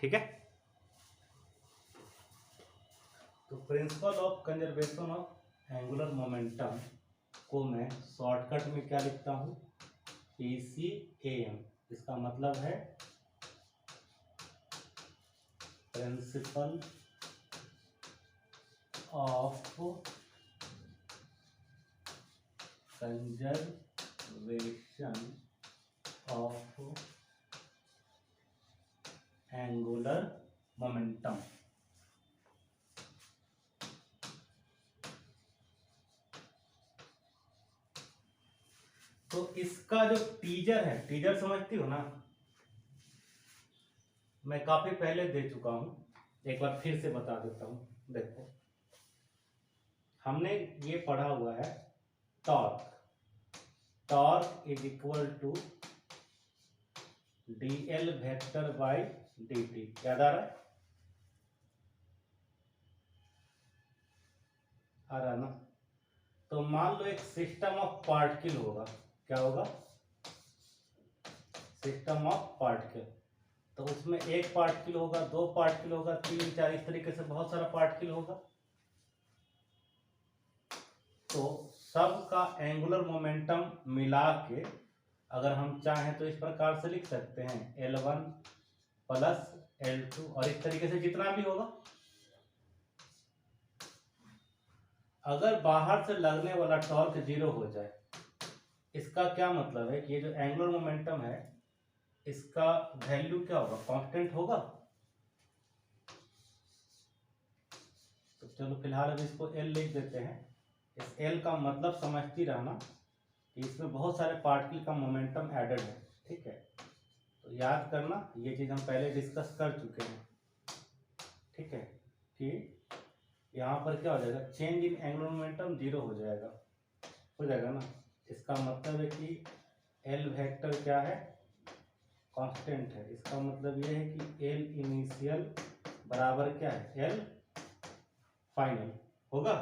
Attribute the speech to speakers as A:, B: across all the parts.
A: ठीक है। तो principle of conservation of angular momentum को मैं शॉर्टकट में क्या लिखता हूँ, PCAM। इसका मतलब है principle of conservation of angular momentum. तो इसका जो टीजर है, टीजर समझती हो ना, मैं काफी पहले दे चुका हूं, एक बार फिर से बता देता हूं। देखो हमने ये पढ़ा हुआ है, torque, torque is equal to dl vector by dt। याद आ रहा है? आ रहा ना? तो मान लो एक सिस्टम ऑफ पार्टिकल होगा, क्या होगा, सिस्टम ऑफ पार्टिकल। तो उसमें एक पार्टिकल होगा, दो पार्टिकल होगा, तीन चार, इस तरीके से बहुत सारा पार्टिकल होगा। तो सबका एंगुलर मोमेंटम मिला के अगर हम चाहें तो इस प्रकार से लिख सकते हैं, L1 प्लस L2, और इस तरीके से जितना भी होगा। अगर बाहर से लगने वाला टॉर्क जीरो हो जाए, इसका क्या मतलब है कि ये जो एंगुलर मोमेंटम है इसका वैल्यू क्या होगा, कांस्टेंट होगा। तो चलो फिलहाल अब इसको L लिख देते हैं। इस L का मतलब समझती रहना कि इसमें बहुत सारे पार्टिकल का मोमेंटम एडेड है, ठीक है। तो याद करना, ये चीज हम पहले डिस्कस कर चुके हैं, ठीक है, कि यहाँ पर क्या हो जाएगा, change in angular momentum zero हो जाएगा ना। इसका मतलब है कि L वेक्टर क्या है, कांस्टेंट है। इसका मतलब ये है कि L इनिशियल बराबर क्या है, L फाइनल होगा।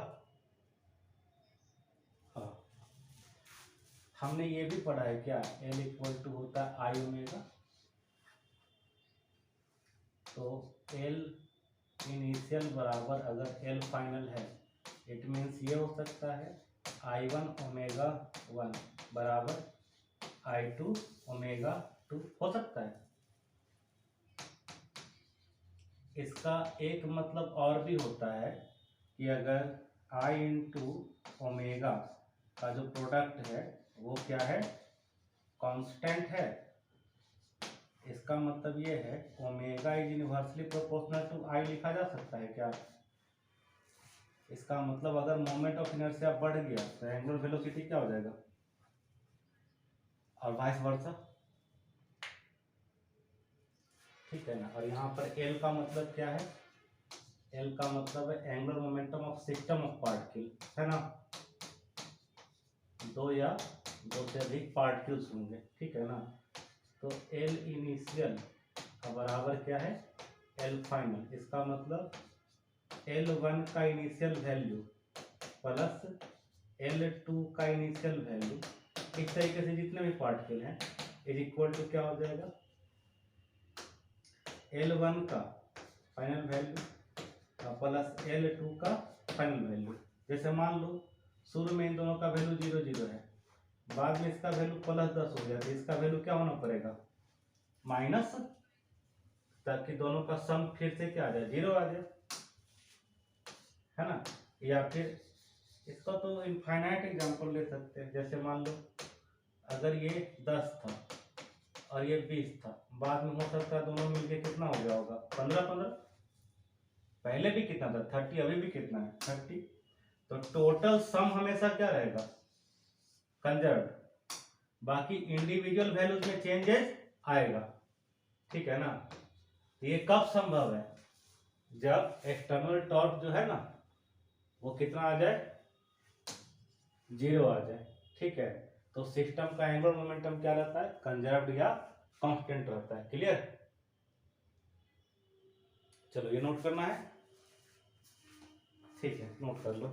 A: हाँ, हमने ये भी पढ़ा है क्या, L इक्वल टू होता है आई ओमेगा। तो L इनिशियल बराबर अगर L फाइनल है, इट मीन्स ये हो सकता है I1 ओमेगा 1 बराबर I2 ओमेगा 2 हो सकता है। इसका एक मतलब और भी होता है कि अगर I इंटू ओमेगा का जो प्रोडक्ट है वो क्या है, कांस्टेंट है। इसका मतलब ये है omega is inversely proportional to I लिखा जा सकता है क्या। इसका मतलब अगर मोमेंट ऑफ इनर्शिया बढ़ गया तो एंगुलर वेलोसिटी क्या हो जाएगा, और वाइस वर्सा, ठीक है ना। और यहाँ पर L का मतलब क्या है, L का मतलब है angular momentum of system of particle, है ना। दो या दो से अधिक पार्टिकल्स होंगे, ठीक है ना। तो L इनिशियल का बराबर क्या है, L फाइनल। इसका मतलब L1 का इनिशियल वैल्यू प्लस L2 का इनिशियल वैल्यू, इस तरीके से जितने भी पार्टिकल हैं इज इक्वल टू क्या हो जाएगा, L1 का फाइनल वैल्यू प्लस L2 का फाइनल वैल्यू। जैसे मान लो शुरू में इन दोनों का वैल्यू 0 0 है, बाद में इसका वैल्यू +10 हो गया, तो इसका वैल्यू क्या होना पड़ेगा, माइनस, ताकि दोनों का सम फिर से क्या आ जाए, 0 आ जाए, है ना। या फिर इसका तो इनफाइनाइट एग्जांपल ले सकते हैं। जैसे मान लो अगर ये 10 था और ये 20 था, बाद में हो सकता है दोनों मिलके कितना हो गया होगा, 15 15। पहले भी कितना था, 30, अभी भी कितना है, 30। तो टोटल सम हमेशा क्या रहेगा, कंजर्व्ड, बाकी इंडिविजुअल वैल्यूज में चेंजेस आएगा, ठीक है ना। तो ये कब संभव है, जब एक्सटर्नल टॉर्क जो है ना वो कितना आ जाए, 0 आ जाए, ठीक है। तो सिस्टम का एंगुलर मोमेंटम क्या रहता है, कंजर्व्ड या कांस्टेंट रहता है। क्लियर, चलो ये नोट करना है, ठीक है, नोट कर लो।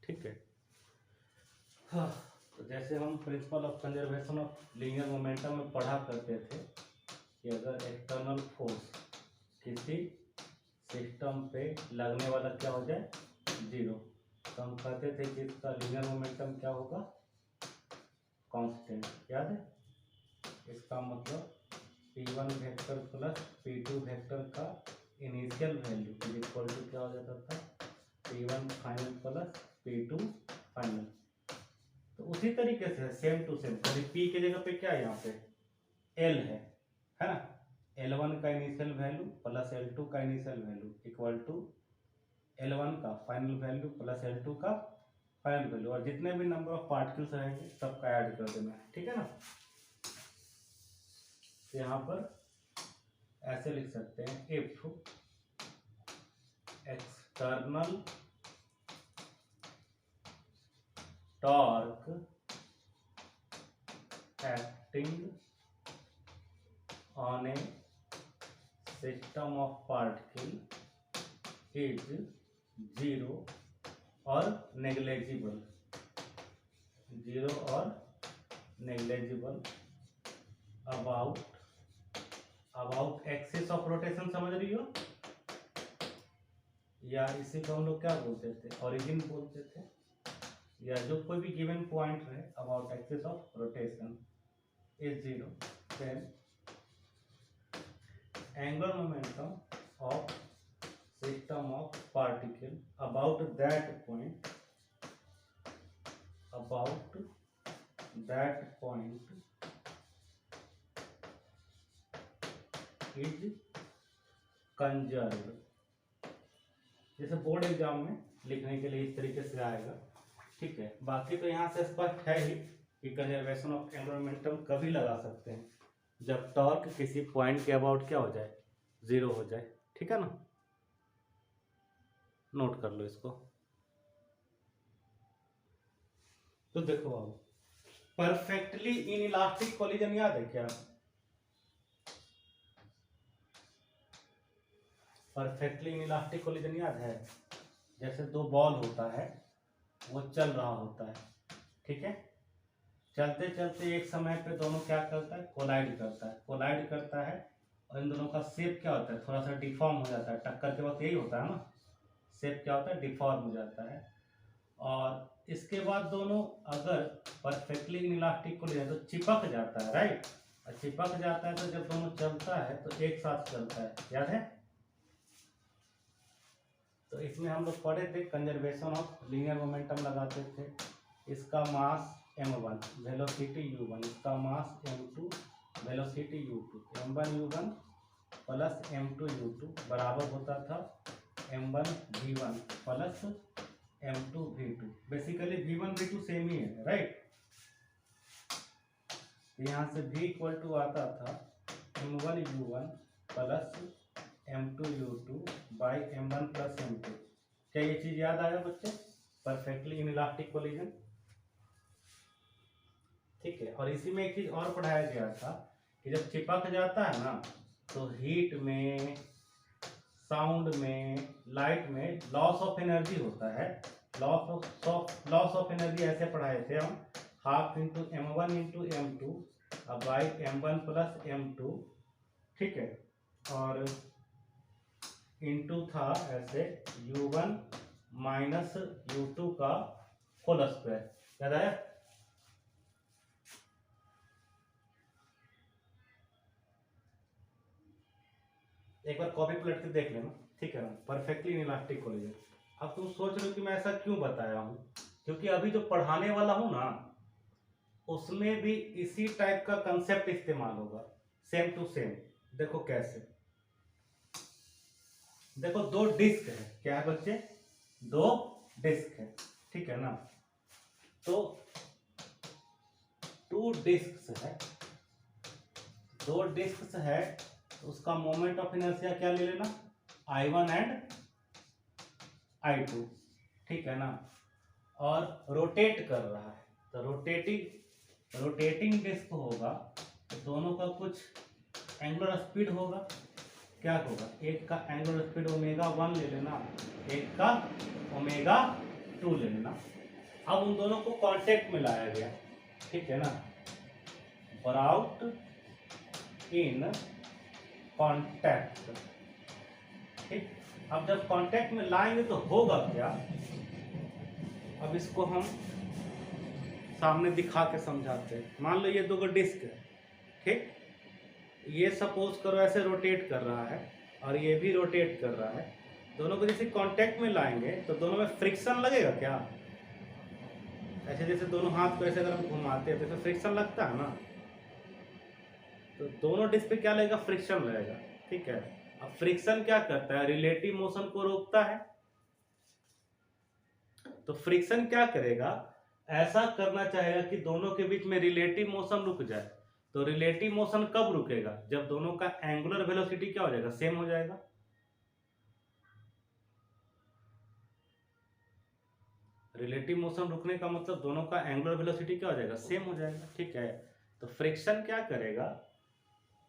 A: ठीक है, हाँ, तो जैसे हम principle of conservation of linear momentum में पढ़ा करते थे कि अगर एक्सटर्नल फोर्स किसी सिस्टम पे लगने वाला क्या हो जाए, जीरो, तो हम कहते थे कि इसका लीनियर मोमेंटम क्या होगा, कांस्टेंट। याद है? इसका मतलब P1 vector plus P2 vector का initial value is equal to क्या हो जाता था, P1 final plus P2 final. तो उसी तरीके से सेम टू सेम, P की जगह पे क्या है, यहाँ पे L है ना, L1 का इनिशियल वैल्यू प्लस L2 का initial value equal to L1 का फाइनल वैल्यू प्लस L2 का फाइनल वैल्यू, और जितने भी नंबर ऑफ पार्टिकल्स रहेंगे सबका ऐड कर देना है। ठीक है ना? तो यहाँ पर ऐसे लिख सकते हैं, if external torque acting on A system of particle is zero और नेग्लेजिबल, जीरो और negligible about axis of rotation, समझ रही हो? या इसी को हम लोग क्या बोलते थे, ओरिजिन बोलते थे, या जो कोई भी गिवन पॉइंट है about axis of rotation is zero, then angular momentum of system of particle about that point is conserved. जैसे बोर्ड एग्जाम में लिखने के लिए इस तरीके से आएगा। ठीक है, बाकी तो यहाँ से स्पष्ट है ही कि कंजर्वेशन ऑफ एंगुलर मोमेंटम कभी लगा सकते हैं, जब टॉर्क किसी पॉइंट के अबाउट क्या हो जाए, जीरो हो जाए। ठीक है ना? नोट कर लो इसको। तो देखो अब परफेक्टली इन इलास्टिक कोलिजन याद है क्या? परफेक्टली इन इलास्टिक कोलिजन याद है? जैसे दो बॉल होता है, वो चल रहा होता है, ठीक है, चलते चलते एक समय पे दोनों क्या करता है, कोलाइड करता है, और इन दोनों का शेप क्या होता है, थोड़ा सा डिफॉर्म हो जाता है। टक्कर के वक्त यही होता है ना, शेप क्या होता है, डिफॉर्म हो जाता है। और इसके बाद दोनों अगर परफेक्टली इनइलास्टिक कोलिजन तो चिपक जाता है, राइट? और चिपक जाता है तो जब दोनों चलता है तो एक साथ चलता है, याद है? तो इसमें हम लोग पढ़े थे कंजर्वेशन ऑफ लीनियर मोमेंटम लगाते थे। इसका मास m1, वेलोसिटी u1, इसका मास m2, velocity u2, m1 u1 plus m2 u2 बराबर होता था m1 v1 plus m2 v2। Basically v1 v2 same ही है, राइट? यहाँ से v इक्वल टू आता था m1 u1 plus m2 u2 by m1 plus m2। क्या ये चीज याद आया बच्चे? Perfectly inelastic collision. ठीक है, और इसी में एक चीज और पढ़ाया गया था कि जब चिपक जाता है ना तो हीट में, साउंड में, लाइट में लॉस ऑफ एनर्जी होता है। लॉस ऑफ एनर्जी ऐसे पढ़ाए थे हम, half into m1 into m2 by m1 plus m2। ठीक है, और इंटू था ऐसे u1 माइनस u2 का होल स्क्वायर। याद आया? एक बार कॉपी पलट के देख लेना, ठीक है ना? Perfectly inelastic collision. अब तुम सोच रहे हो कि मैं ऐसा क्यों बताया हूं, क्योंकि अभी जो पढ़ाने वाला हूं ना उसमें भी इसी टाइप का कंसेप्ट इस्तेमाल होगा, सेम टू सेम। देखो कैसे, देखो दो डिस्क है, क्या है बच्चे? दो डिस्क है, ठीक है ना? तो टू डिस्क है, दो डिस्क है, तो उसका मोमेंट ऑफ इनर्शिया क्या ले लेना, I1 एंड I2। ठीक है ना? और रोटेट कर रहा है, तो रोटेटिंग डिस्क होगा, तो दोनों का कुछ एंगुलर स्पीड होगा। क्या होगा? एक का एंगुलर स्पीड ω1 ले लेना, एक का ω2 ले लेना। अब उन दोनों को कांटेक्ट में लाया गया, ठीक है ना, brought इन कांटेक्ट। ठीक, अब जब कांटेक्ट में लाएंगे तो होगा क्या, अब इसको हम सामने दिखा के समझाते हैं। मान लो ये दो गो डिस्क है, ठीक, ये सपोज करो ऐसे रोटेट कर रहा है और ये भी रोटेट कर रहा है, दोनों को जैसे कांटेक्ट में लाएंगे तो दोनों में फ्रिक्शन लगेगा क्या, ऐसे जैसे दोनों हाथ को ऐसे अगर हम घुमाते हैं तो इसमें फ्रिक्शन लगता है ना, तो दोनों डिस्क पे क्या लगेगा, फ्रिक्शन लगेगा। ठीक है, अब फ्रिक्शन क्या करता है, रिलेटिव मोशन को रोकता है। तो फ्रिक्शन क्या करेगा, ऐसा करना चाहेगा कि दोनों के बीच में रिलेटिव मोशन रुक जाए। तो रिलेटिव मोशन कब रुकेगा, जब दोनों का एंगुलर वेलोसिटी क्या हो जाएगा, सेम हो जाएगा। रिलेटिव मोशन रुकने का मतलब दोनों का एंगुलर वेलोसिटी क्या हो जाएगा, सेम हो जाएगा। ठीक है, तो फ्रिक्शन क्या करेगा,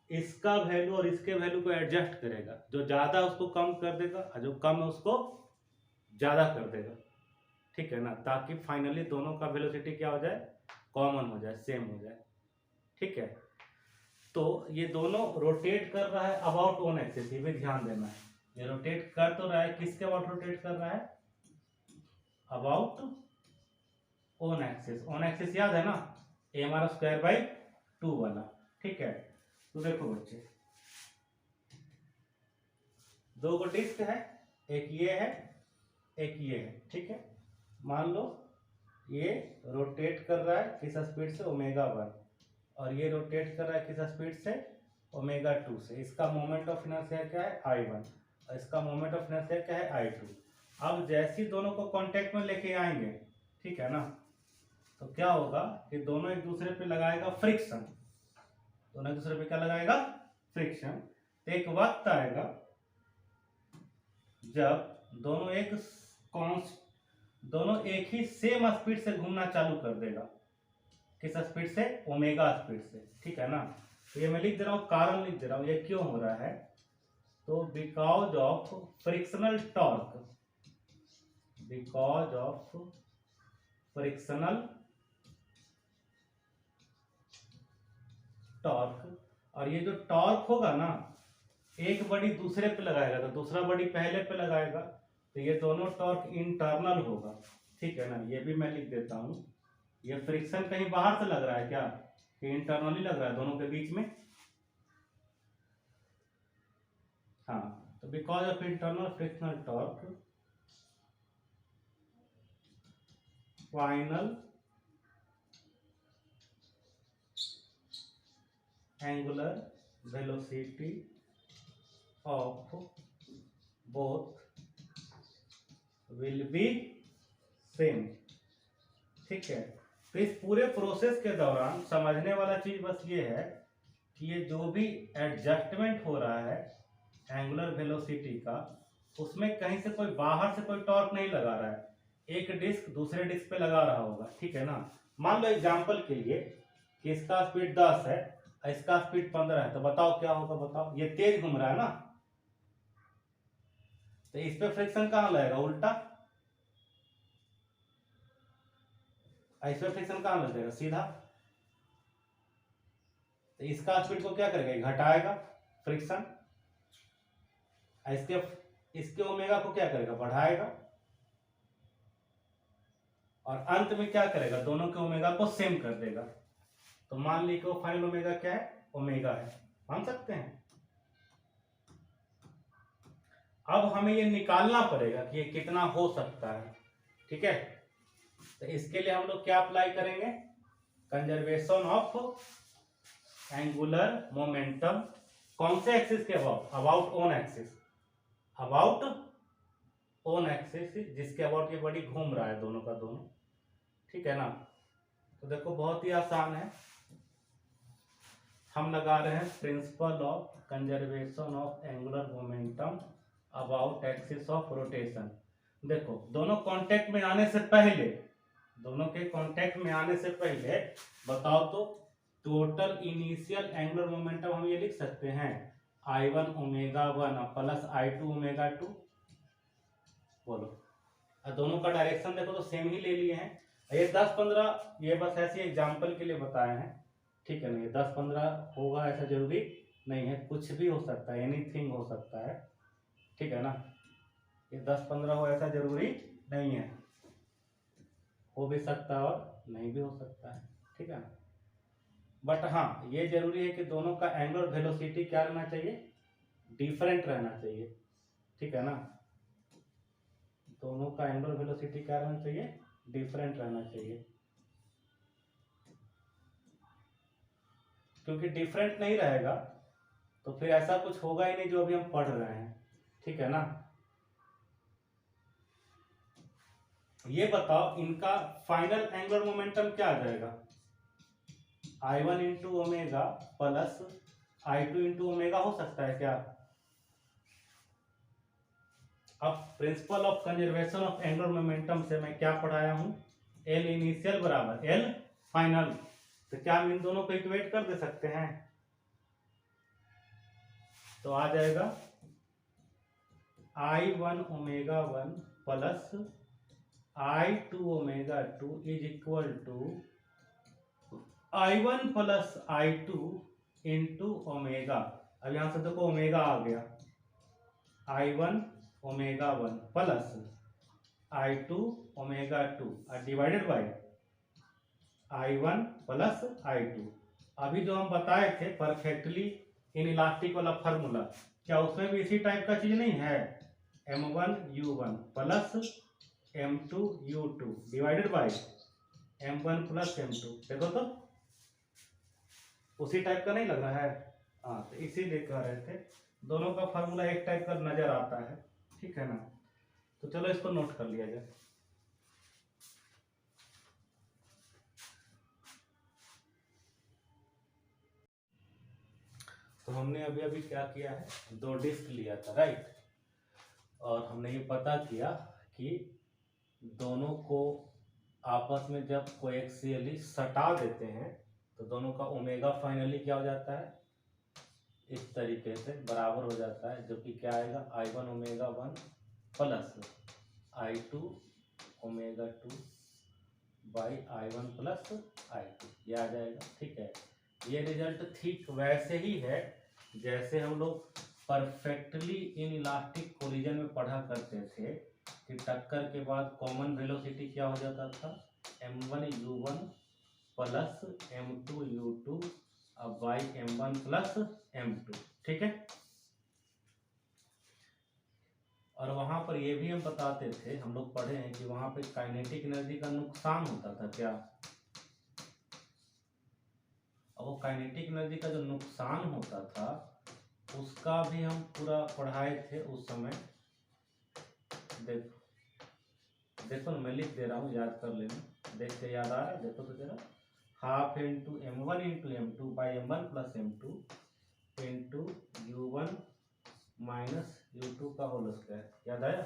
A: इसका वैल्यू और इसके वैल्यू को एडजस्ट करेगा, जो ज्यादा उसको कम कर देगा और जो कम है उसको ज्यादा कर देगा। ठीक है ना, ताकि फाइनली दोनों का वेलोसिटी क्या हो जाए, कॉमन हो जाए, सेम हो जाए। ठीक है, तो ये दोनों रोटेट कर रहा है अबाउट ओन एक्सिस, ये भी ध्यान देना है। ये रोटेट कर तो रहा है, किसके अबाउट रोटेट कर रहा है, about own axis. Own axis याद है ना, ए हमारा स्क्वायर बाई 2 वाला। ठीक है, तो देखो बच्चे, दो गो डिस्क है, एक ये है एक ये है। ठीक है, मान लो ये रोटेट कर रहा है किस स्पीड से, ओमेगा 1, और ये रोटेट कर रहा है किस स्पीड से, ओमेगा 2 से। इसका मोमेंट ऑफ इनर्शिया क्या है, I1, और इसका मोमेंट ऑफ इनर्शिया क्या है, I2। अब जैसे ही दोनों को कांटेक्ट में लेके आएंगे, ठीक है ना, तो क्या होगा कि दोनों एक दूसरे पे लगाएगा फ्रिक्शन, दोनों एक दूसरे पे क्या लगाएगा, फ्रिक्शन। तो एक वक्त आएगा जब दोनों एक ही सेम स्पीड से घूमना चालू कर देगा। किस स्पीड से, ओमेगा स्पीड से। ठीक है ना, तो ये मैं लिख दे रहा हूं, कारण लिख दे रहा हूं, ये क्यों हो रहा है, तो because of frictional torque, because of frictional torque. और ये जो टॉर्क होगा ना, एक बड़ी दूसरे पे लगाएगा तो दूसरा बड़ी पहले पे लगाएगा, तो ये दोनों टॉर्क इंटरनल होगा। ठीक है ना, ये भी मैं लिख देता हूं, ये फ्रिक्शन कहीं बाहर से लग रहा है क्या, कि इंटरनली लग रहा है दोनों के बीच में। हाँ, तो because of internal frictional torque, final angular velocity of both will be same. ठीक है, तो इस पूरे प्रोसेस के दौरान समझने वाला चीज बस ये है कि ये जो भी एडजस्टमेंट हो रहा है एंगुलर वेलोसिटी का, उसमें कहीं से कोई बाहर से कोई टॉर्क नहीं लगा रहा है, एक डिस्क दूसरे डिस्क पे लगा रहा होगा। ठीक है ना, मान लो एग्जांपल के लिए कि इसका स्पीड 10 है, इसका स्पीड 15 है, तो बताओ क्या होगा, बताओ, ये तेज घूम रहा है ना, तो इस पे फ्रिक्शन कहां लगेगा, उल्टा, इस पे फ्रिक्शन कहां लग जाएगा, सीधा। तो इसका स्पीड को क्या करेगा, घटाएगा फ्रिक्शन, इसके ओमेगा को क्या करेगा, बढ़ाएगा, और अंत में क्या करेगा, दोनों के ओमेगा को सेम कर देगा। तो मान ली कि फाइनल ओमेगा क्या है, ओमेगा है, मान सकते हैं। अब हमें ये निकालना पड़ेगा कि ये कितना हो सकता है। ठीक है, तो इसके लिए हम लोग क्या अप्लाई करेंगे, कंजर्वेशन ऑफ एंगुलर मोमेंटम। कौन से एक्सिस के about, about own axis, about own axis, जिसके अबाउट ये बड़ी घूम रहा है दोनों का दोनों। ठीक है ना, तो देखो बहुत ही आसान है, हम लगा रहे हैं principle of conservation of angular momentum about axis of rotation. देखो दोनों कांटेक्ट में आने से पहले, दोनों के कांटेक्ट में आने से पहले बताओ तो टोटल इनिशियल एंगुलर मोमेंटम हम ये लिख सकते हैं, I1 omega 1 plus I2 omega 2। बोलो, दोनों का डायरेक्शन देखो तो सेम ही ले लिए हैं, ये 10-15 ये बस ऐसे एग्जाम्पल के लिए बताए हैं, ठीक है ना। ये 10-15 होगा ऐसा जरूरी नहीं है, कुछ भी हो सकता है, एनीथिंग हो सकता है, ठीक है ना। ये 10-15 हो ऐसा जरूरी नहीं है, हो भी सकता है और नहीं भी हो सकता है, ठीक है ना। बट हाँ ये जरूरी है कि दोनों का एंगुलर वेलोसिटी क्या रहना चाहिए, डिफरेंट रहना चाहिए, ठीक है ना। दोनों का एंगुलर वेलोसिटी क्या रहना चाहिए, डिफरेंट रहना चाहिए, क्योंकि डिफरेंट नहीं रहेगा तो फिर ऐसा कुछ होगा ही नहीं जो अभी हम पढ़ रहे हैं, ठीक है ना। ये बताओ इनका फाइनल एंगुलर मोमेंटम क्या आ जाएगा, I1 into omega plus I2 into omega हो सकता है क्या। अब principle of conservation of angular momentum से मैं क्या पढ़ाया हूं, L इनिशियल बराबर L फाइनल, तो क्या हम इन दोनों को इक्वेट कर दे सकते हैं, तो आ जाएगा I1 omega 1 plus I2 omega 2 is equal to I1 plus I2 into omega. अब यहां से देखो ओमेगा आ गया, I1 omega 1 plus I2 omega 2 divided by I1 plus I2। अभी जो हम बताए थे परफेक्टली इन इलास्टिक वाला फार्मूला, क्या उसमें भी इसी टाइप का चीज नहीं है, M1 U1 plus M2 U2 divided by M1 plus M2। देखो तो उसी टाइप का नहीं लग रहा है, हाँ तो इसीलिए कह रहे थे दोनों का फार्मूला एक टाइप का नजर आता है, ठीक है ना। तो चलो इसको नोट कर लिया जाए। तो हमने अभी अभी क्या किया है, दो डिस्क लिया था राइट, और हमने ये पता किया कि दोनों को आपस में जब कोएक्सियली सटा देते हैं तो दोनों का ओमेगा फाइनली क्या हो जाता है, इस तरीके से बराबर हो जाता है, जो कि क्या आएगा I1 omega 1 plus I2 omega 2 by I1 plus I2, ये आ जाएगा, ठीक है। ये रिजल्ट ठीक वैसे ही है जैसे हम लोग परफेक्टली इन इलास्टिक कोलिजन में पढ़ा करते थे कि टक्कर के बाद कॉमन वेलोसिटी क्या हो जाता था, M1 U1 plus M2 U2 अब बाई M1 प्लस M2, ठीक है। और वहां पर ये भी हम बताते थे, हम लोग पढ़े हैं कि वहां पे काइनेटिक एनर्जी का नुकसान होता था क्या, और वो काइनेटिक एनर्जी का जो नुकसान होता था उसका भी हम पूरा पढ़ाए थे उस समय। देखो देखो मैं लिख दे रहा हूँ, याद कर लेना, देख के याद आ रहा है, देखो तो जरा, half into M1 into M2 by M1 plus M2 into U1 minus U2 का होल स्क्वायर, याद आया।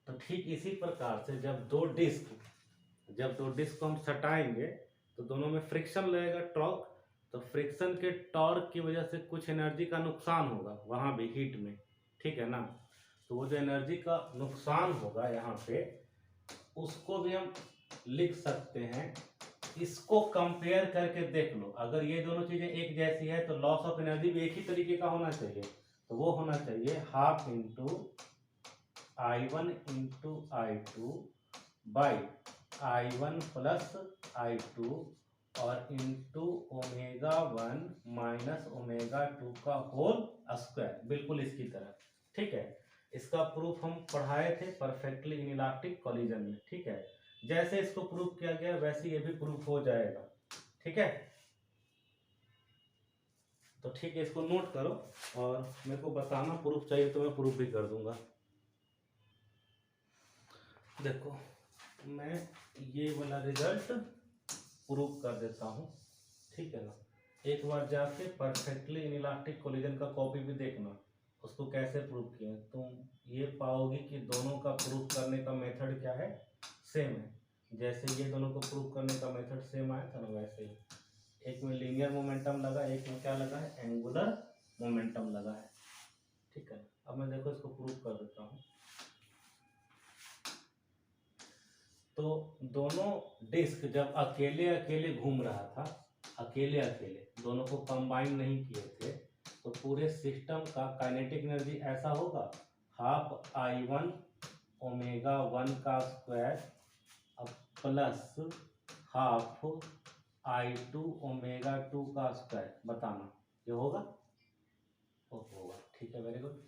A: तो ठीक इसी प्रकार से जब दो डिस्क को हम सटाएंगे तो दोनों में फ्रिक्शन लगेगा, टॉर्क, तो फ्रिक्शन के टॉर्क की वजह से कुछ एनर्जी का नुकसान होगा वहां भी हीट में, ठीक है ना। तो वो जो एनर्जी का नुकसान होगा यहाँ पे उसको भी हम लिख सकते हैं, इसको कंपेयर करके देख लो, अगर ये दोनों चीजें एक जैसी है तो लॉस ऑफ एनर्जी भी एक ही तरीके का होना चाहिए, तो वो होना चाहिए half into I1 into I2 by I1 plus I2 और इंटू ओमेगा 1 माइनस ओमेगा 2 का होल स्क्वायर, बिल्कुल इसकी तरह, ठीक है। इसका प्रूफ हम पढ़ाए थे परफेक्टली इन इलास्टिक कोलिजन में, ठीक है। जैसे इसको प्रूफ किया गया वैसे ये भी प्रूफ हो जाएगा, ठीक है। तो ठीक है, इसको नोट करो और मेरे को बताना प्रूफ चाहिए तो मैं प्रूफ भी कर दूंगा। देखो मैं ये वाला रिजल्ट प्रूफ कर देता हूँ, ठीक है ना। एक बार जाके परफेक्टली इन इलास्टिक कोलिजन का कॉपी भी देखना, उसको कैसे प्रूफ किया, तुम ये पाओगे कि दोनों का प्रूफ करने का मेथड क्या है, सेम है। जैसे ये दोनों को प्रूफ करने का मेथड सेम आया था ना, वैसे ही एक में लीनियर मोमेंटम लगा, एक में क्या लगा है, एंगुलर मोमेंटम लगा है, ठीक है। अब मैं देखो इसको प्रूफ कर देता हूँ। तो दोनों डिस्क जब अकेले अकेले घूम रहा था, अकेले अकेले दोनों को कंबाइन नहीं किए थे, तो पूरे सिस्टम का काइनेटिक एनर्जी ऐसा होगा, हाफ I1 ओमेगा 1 का स्क्वायर अब प्लस हाफ I2 ओमेगा 2 का स्क्वायर। बताना ये होगा? होगा, ठीक है, वेरी गुड।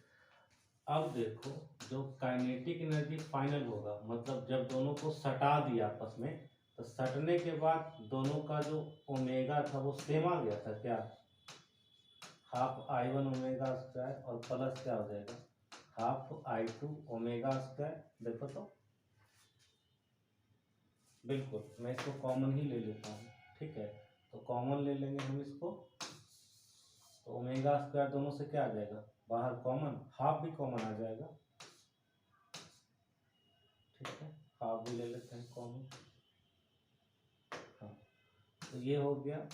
A: अब देखो जो काइनेटिक एनर्जी फाइनल होगा, मतलब जब दोनों को सटा दिया आपस में, तो सटने के बाद दोनों का जो ओमेगा था वो सेम आ गया था क्या? हाफ I1 ओमेगा स्क्वायर और प्लस क्या हो जाएगा, हाफ I2 ओमेगा स्क्वायर। देखो तो बिल्कुल, मैं इसको कॉमन ही ले लेता हूँ, ठीक है, तो कॉमन ले लेंगे हम इसको, तो ओमेगा स्क्वायर दोनों से क्या आ जाएगा, बाहर कॉमन, हाफ भी कॉमन आ जाएगा, ठीक है, हाफ भी ले लेते हैं कॉमन। हाँ, तो ये हो गया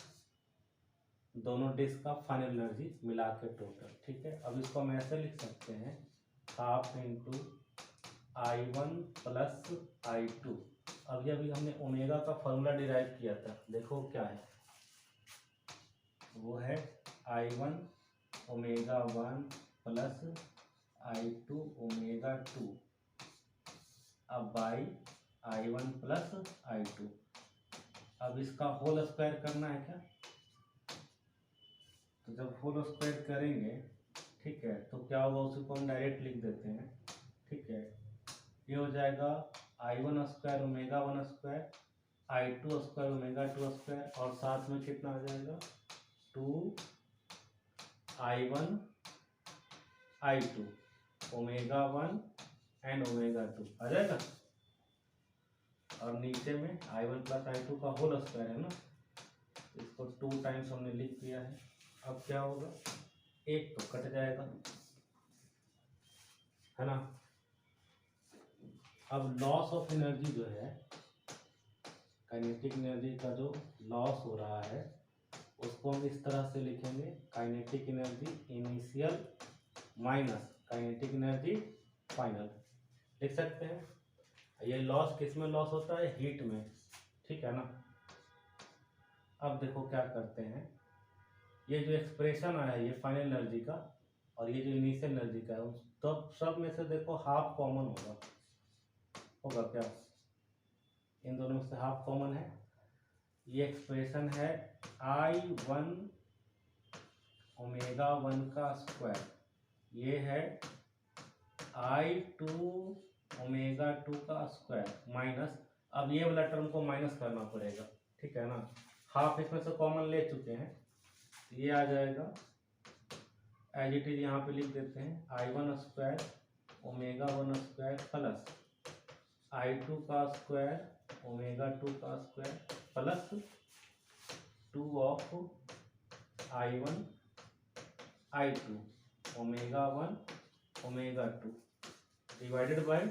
A: दोनों डिस्क का फाइनल एनर्जी मिला के टोटल, ठीक है। अब इसको हम ऐसे लिख सकते हैं, half into I1 plus I2। अब ये अभी हमने ओमेगा का फॉर्मूला डिराइव किया था, देखो क्या है, वो है I1 omega 1 plus I2 omega 2 अब बाई I1 प्लस I2। अब इसका होल स्क्वायर करना है क्या, तो जब होल स्क्वायर करेंगे, ठीक है, तो क्या होगा, उसी को हम डायरेक्ट लिख देते हैं, ठीक है। ये हो जाएगा I1 square omega 1 square, I2 square omega 2 square, और साथ में कितना आ जाएगा, 2 I1 I2 omega 1 and omega 2 आ जाएगा, और नीचे में I1 प्लस I2 का होल स्क्वायर है ना, इसको 2 टाइम्स हमने लिख दिया है। अब क्या होगा, एक तो कट जाएगा, है ना। अब लॉस ऑफ एनर्जी जो है, काइनेटिक एनर्जी का जो लॉस हो रहा है, उसको हम इस तरह से लिखेंगे, kinetic energy initial minus kinetic energy final, लिख सकते हैं। ये लॉस किस में लॉस होता है, हीट में, ठीक है ना। अब देखो क्या करते हैं, ये जो एक्सप्रेशन आया है ये फाइनल एनर्जी का, और ये जो इनिशियल एनर्जी का है, तब सब में से देखो हाफ कॉमन होगा क्या, इन दोनों में से हाफ कॉमन है। ये एक्सप्रेशन है I1 ओमेगा 1 का स्क्वायर, ये है I2 ओमेगा 2 का स्क्वायर माइनस, अब ये वाला टर्म को माइनस करना पड़ेगा, ठीक है ना। हाफ इसमें से कॉमन ले चुके हैं, ये आ जाएगा एज इट इज, यहाँ पे लिख देते हैं I1 square omega 1 square plus I2 का स्क्वायर ओमेगा 2 का square plus 2 of I1 I2 omega 1 omega 2 divided by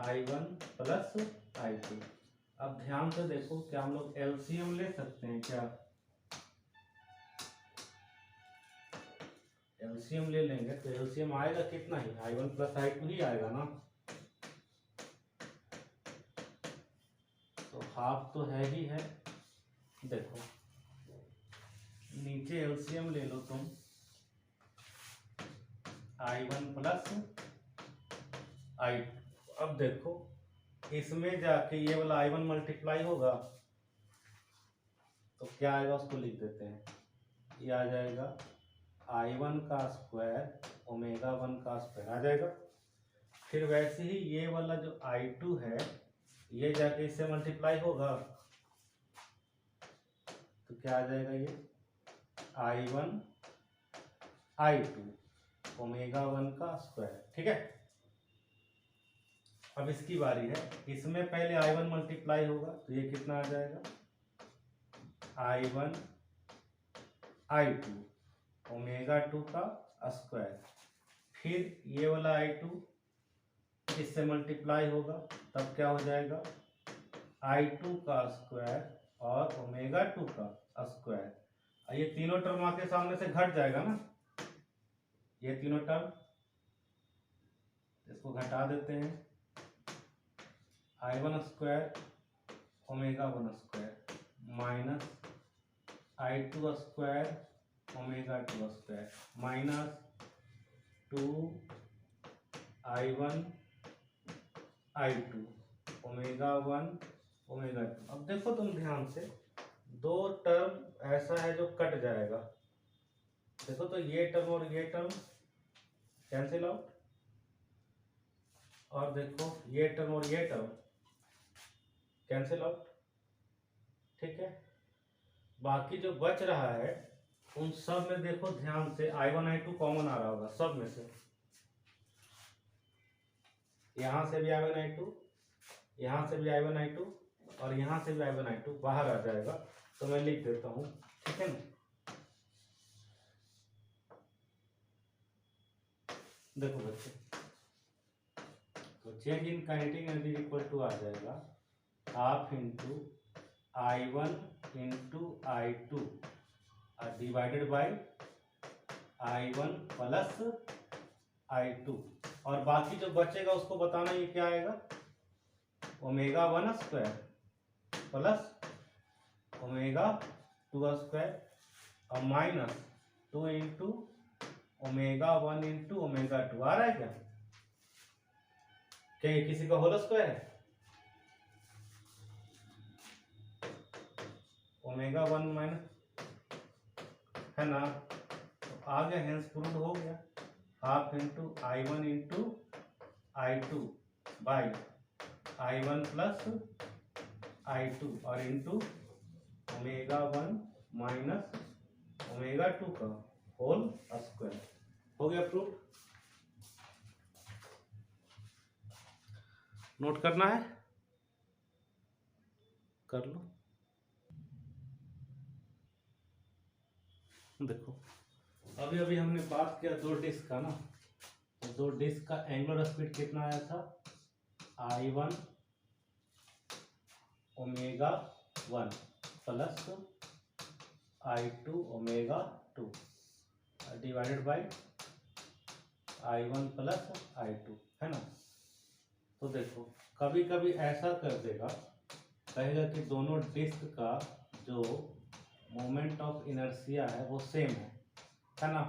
A: I1 plus I2। अब ध्यान से देखो, क्या हम लोग एलसीएम ले सकते हैं क्या, एलसीएम ले लेंगे तो एलसीएम आएगा कितना ही, I1 प्लस I2 ही आएगा ना, तो हाफ तो है ही है। देखो नीचे एलसीएम ले लो तुम, I1 प्लस I2। अब देखो इसमें जाके ये वाला I1 मल्टीप्लाई होगा, तो क्या आएगा उसको लिख देते हैं, ये आ जाएगा I1 का स्क्वायर ओमेगा 1 का स्क्वायर आ जाएगा। फिर वैसे ही ये वाला जो I2 है, ये जाके इससे मल्टीप्लाई होगा, तो क्या आ जाएगा, ये I1 I2 ओमेगा 1 का स्क्वायर, ठीक है। अब इसकी बारी है, इसमें पहले I1 मल्टीप्लाई होगा, तो ये कितना आ जाएगा, I1 I2 ओमेगा 2 का स्क्वायर, फिर ये वाला I2 इससे मल्टीप्लाई होगा, तब क्या हो जाएगा, I2 का स्क्वायर और ओमेगा 2 का स्क्वायर। ये तीनों टर्म आके सामने से घट जाएगा ना, ये तीनों टर्म, इसको घटा देते हैं, I1 square omega 1 square minus I2 square omega 2 square minus 2I1 I2 omega 1 omega 2। अब देखो तुम ध्यान से, दो टर्म ऐसा है जो कट जाएगा। देखो तो ये टर्म और ये टर्म कैंसिल आउट, और देखो ये टर्म और ये टर्म कैंसिल आउट। ठीक है, बाकी जो बच रहा है उन सब में देखो ध्यान से I1 I2 कॉमन आ रहा होगा सब में से। यहां से भी I1 I2, यहां से भी I1 I2 और यहां से भी I1 I2 बाहर आ जाएगा। तो मैं लिख देता हूं, ठीक है ना। देखो बच्चे, तो change in kinetic energy equal to आ जाएगा half into I1 into I2 divided by I1 plus I2, और बाकी जो बचेगा उसको बताना ये क्या आएगा, omega 1 square plus omega 2 square और minus 2 into omega 1 into omega 2। आ रहा है क्या ये किसी का होल स्क्वायर है? ओमेगा 1 माइनस है ना, तो आ गया, हेंस प्रूव्ड हो गया। Half into I1 into I2 by I1 plus I2 और इंटू ओमेगा 1 माइनस ओमेगा 2 का होल स्क्वायर। हो गया प्रूफ। नोट करना है, कर लो। देखो अभी अभी हमने बात किया दो डिस्क का ना, तो दो डिस्क का एंगुलर स्पीड कितना आया था, I1 omega 1 plus I2 omega 2 divided by I1 plus I2, है ना। तो देखो कभी कभी ऐसा कर देगा, कहेगा कि दोनों डिस्क का जो मोमेंट ऑफ इनर्शिया है वो सेम है ना।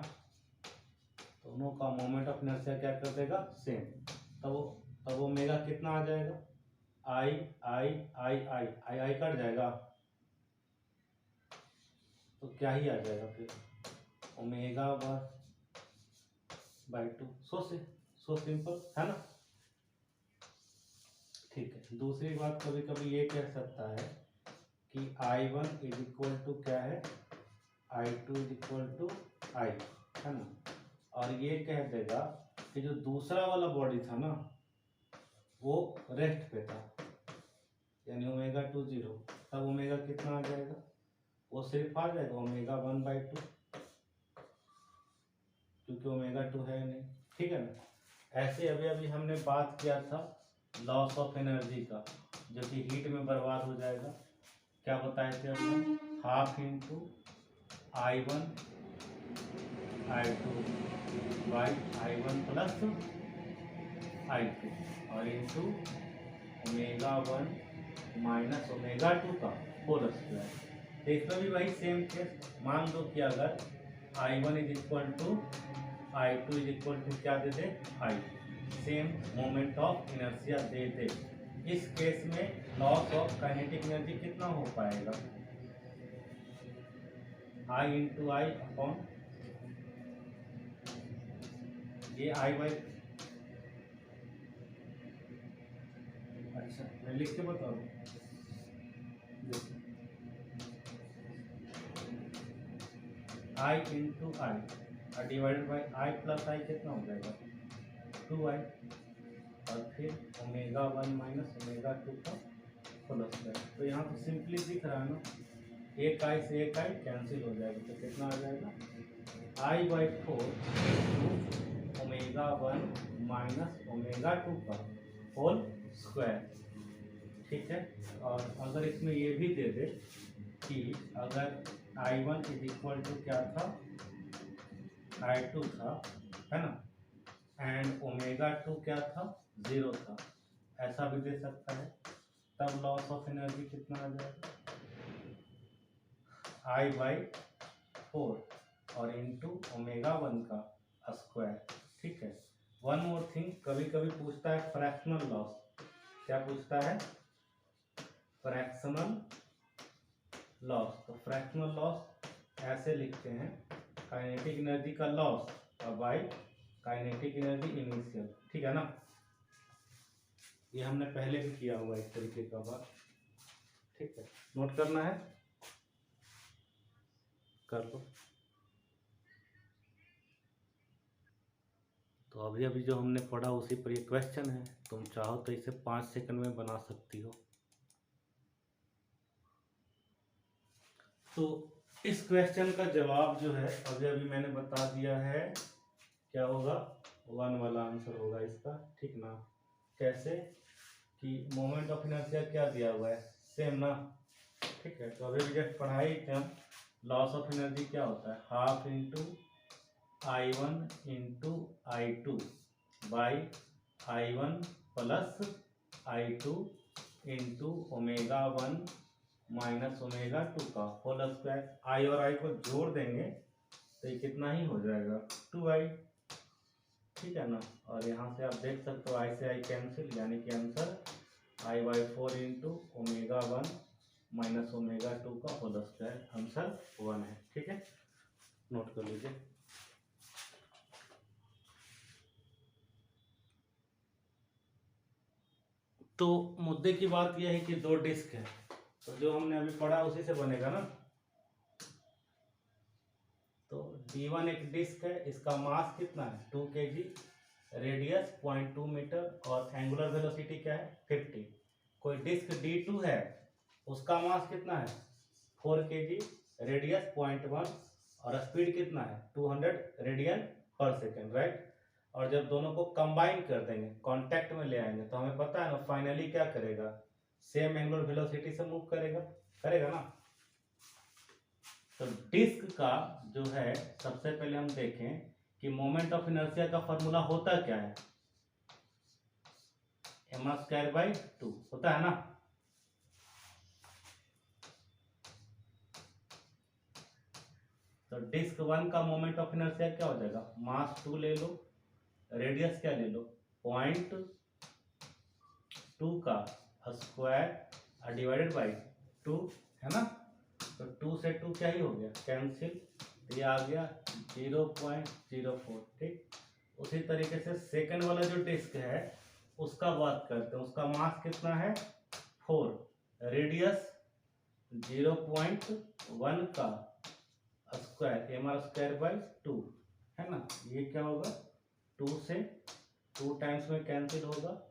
A: दोनों का मोमेंट ऑफ इनर्शिया क्या कर देगा, सेम। तब ओमेगा कितना आ जाएगा, आई आई आई आई आई आई कट जाएगा, तो क्या ही आ जाएगा फिर, ओमेगा 1/2। सो सिंपल है ना। ठीक है, दूसरी बात कभी कभी ये कह सकता है कि I1 इज इक्वल टू क्या है, I2 is equal to I, है ना। और ये कह देगा कि जो दूसरा वाला बॉडी था ना वो रेस्ट पे था, यानी ओमेगा 2 0, तब ओमेगा कितना आ जाएगा, वो सिर्फ आ जाएगा ओमेगा 1/2, क्योंकि ओमेगा 2 है नहीं। ठीक है ना। ऐसे अभी अभी हमने बात किया था लॉस ऑफ एनर्जी का, जो कि हीट में बर्बाद हो जाएगा। क्या बताए थे हमने, half into I1 I2 by I1 plus I2 और इंटू ओमेगा 1 माइनस ओमेगा 2 का होल स्क्वायर। इसमें भी वही सेम केस, मान लो कि अगर I1 is equal to I2 is equal to क्या दे दे, I, same moment of inertia दे दे। इस केस में लॉस ऑफ काइनेटिक एनर्जी कितना हो पाएगा, I इंटू आई अपॉन ये I बाई, अच्छा मैं लिख के बता दूं, I into I divided by I plus I कितना हो जाएगा, 2I, और फिर ओमेगा 1 माइनस ओमेगा 2 का होल स्क्वायर। तो यहाँ तो सिंपली दिख रहा है ना, एक आई से एक आई कैंसिल हो जाएगा, तो कितना आ जाएगा, I/4 ओमेगा 1 माइनस ओमेगा 2 का होल स्क्वायर। ठीक है, और अगर इसमें ये भी दे दे कि अगर I1 इज इक्वल टू क्या था, I2 था, है ना, एंड ओमेगा 2 क्या था, 0 था, ऐसा भी दे सकता है, तब लॉस ऑफ एनर्जी कितना आ जाएगा, I/4 और इंटू ω1 का स्क्वायर। ठीक है। वन मोर थिंग, कभी कभी पूछता है फ्रैक्शनल लॉस। क्या पूछता है, फ्रैक्शनल लॉस। तो फ्रैक्शनल लॉस ऐसे लिखते हैं, काइनेटिक एनर्जी का लॉस और बाय काइनेटिक एनर्जी इनिशियल। ठीक है ना, ये हमने पहले भी किया हुआ इस तरीके का बात। ठीक है, नोट करना है, कर लो। तो अभी अभी जो हमने पढ़ा उसी पर ये क्वेश्चन है, तुम चाहो तो इसे 5 सेकंड में बना सकती हो। तो इस क्वेश्चन का जवाब जो है अभी अभी मैंने बता दिया है, क्या होगा, 1 वाला आंसर होगा इसका। ठीक ना, कैसे कि मोमेंट ऑफ इनर्शिया क्या दिया हुआ है, सेम ना। ठीक है, तो अभी जब पढ़ाई थे हम, लॉस ऑफ एनर्जी क्या होता है, half into I1 into I2 by I1 plus I2 into ω1 minus ω2 का होल स्क्वायर। I और I को जोड़ देंगे तो ये कितना ही हो जाएगा, 2I। ठीक है ना, और यहाँ से आप देख सकते हो I से I कैंसिल, यानी कि आंसर I/4 इंटू ω1 माइनस ω2 का होल स्क्वायर, आंसर 1 है। ठीक है, नोट कर लीजिए। तो मुद्दे की बात यह है कि दो डिस्क है, तो जो हमने अभी पढ़ा उसी से बनेगा ना। तो D1 एक डिस्क है, इसका मास कितना है, 2 kg, रेडियस 0.2 मीटर और एंगुलर वेलोसिटी क्या है, 50। कोई डिस्क D2 है, उसका मास कितना है, 4 kg, रेडियस 0.1 और स्पीड कितना है, 200 रेडियन पर सेकेंड, राइट। और जब दोनों को कंबाइन कर देंगे, कांटेक्ट में ले आएंगे, तो हमें पता है ना फाइनली क्या करेगा, सेम एंगुलर वेलोसिटी से मूव करेगा, करेगा ना। तो डिस्क का जो है, सबसे पहले हम देखें कि मोमेंट ऑफ इनर्शिया का फॉर्मूला होता क्या है, m²/2 होता है ना। तो डिस्क 1 का मोमेंट ऑफ इनर्शिया क्या हो जाएगा, मास 2 ले लो, रेडियस क्या ले लो, 0.2 का स्क्वायर डिवाइडेड बाई 2, है ना। तो 2 से 2 क्या ही हो गया, कैंसिल, ये आ गया 0.04। ठीक, उसी तरीके से सेकंड वाला जो डिस्क है उसका बात करते हैं, उसका मास कितना है, 4, रेडियस 0.1 का स्क्वायर m²/2, है ना। ये क्या होगा, 2 से 2 टाइम्स में कैंसिल होगा,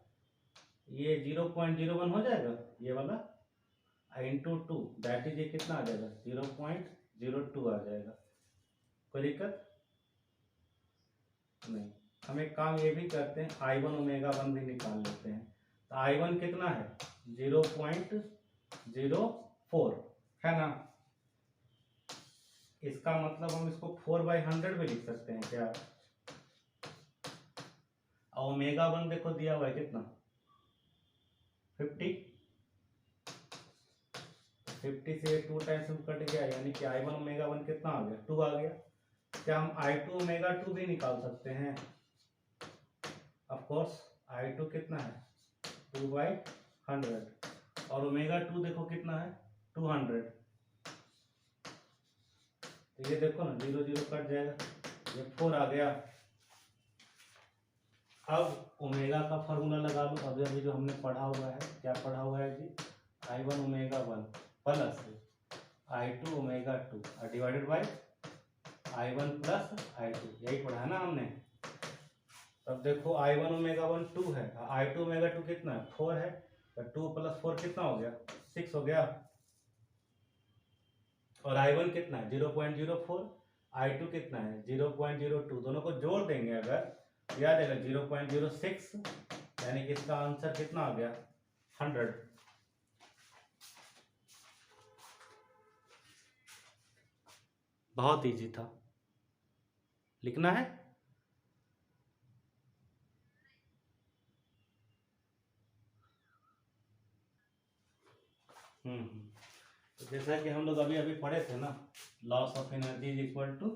A: ये 0.01 हो जाएगा ये वाला, इंटू 2, दैट इज ये कितना आ जाएगा, 0.02 आ जाएगा। कोई दिक्कत नहीं। हम एक काम ये भी करते हैं, I1 ω1 भी निकाल लेते हैं। तो I1 कितना है, 0.04, है ना। इसका मतलब हम इसको 4/100 भी लिख सकते हैं क्या। और ω1 देखो दिया हुआ है कितना, 50, 50 से 2 टाइम्स में कट गया, यानी कि I1 ω1 कितना आ गया, 2 आ गया। क्या हम I2 ω2 भी निकाल सकते हैं, ऑफ कोर्स। I2 कितना है, 2/100 और ω2 देखो कितना है, 200। तो ये देखो ना 0 0 कट जाएगा, ये 4 आ गया। अब ओमेगा का फॉर्मूला लगा लो, अभी अभी जो हमने पढ़ा हुआ है, क्या पढ़ा हुआ है जी, I1 ω1 plus I2 ω2 divided by I1 plus I2, यही पढ़ा है ना हमने। तब देखो I1 ω1 2 है, I2 ω2 कितना है, 4 है, तो 2 + 4 कितना हो गया, 6 हो गया। और I1 कितना है, 0.04, I2 कितना है, 0.02, दोनों को जोड़ देंगे अगर, याद आएगा 0.06, यानी कि इसका आंसर कितना आ गया, 100। बहुत इजी था, लिखना है। तो जैसा कि हम लोग अभी अभी पढ़े थे ना, loss of energy is equal to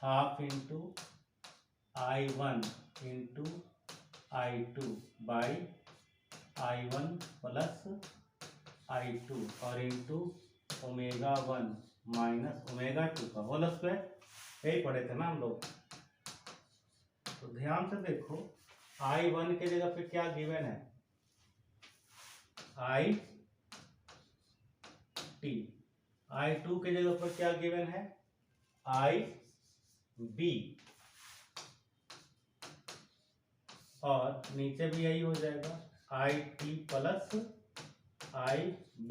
A: half into I1 into I2 by I1 plus I2 और इंटू ω1 माइनस ω2 का होल स्क्वायर। यही पढ़े थे ना हम लोग। तो ध्यान से देखो, I1 के जगह पे क्या गिवन है, IT। I2 के जगह पर क्या गिवन है, IB। और नीचे भी यही हो जाएगा, IT प्लस IB।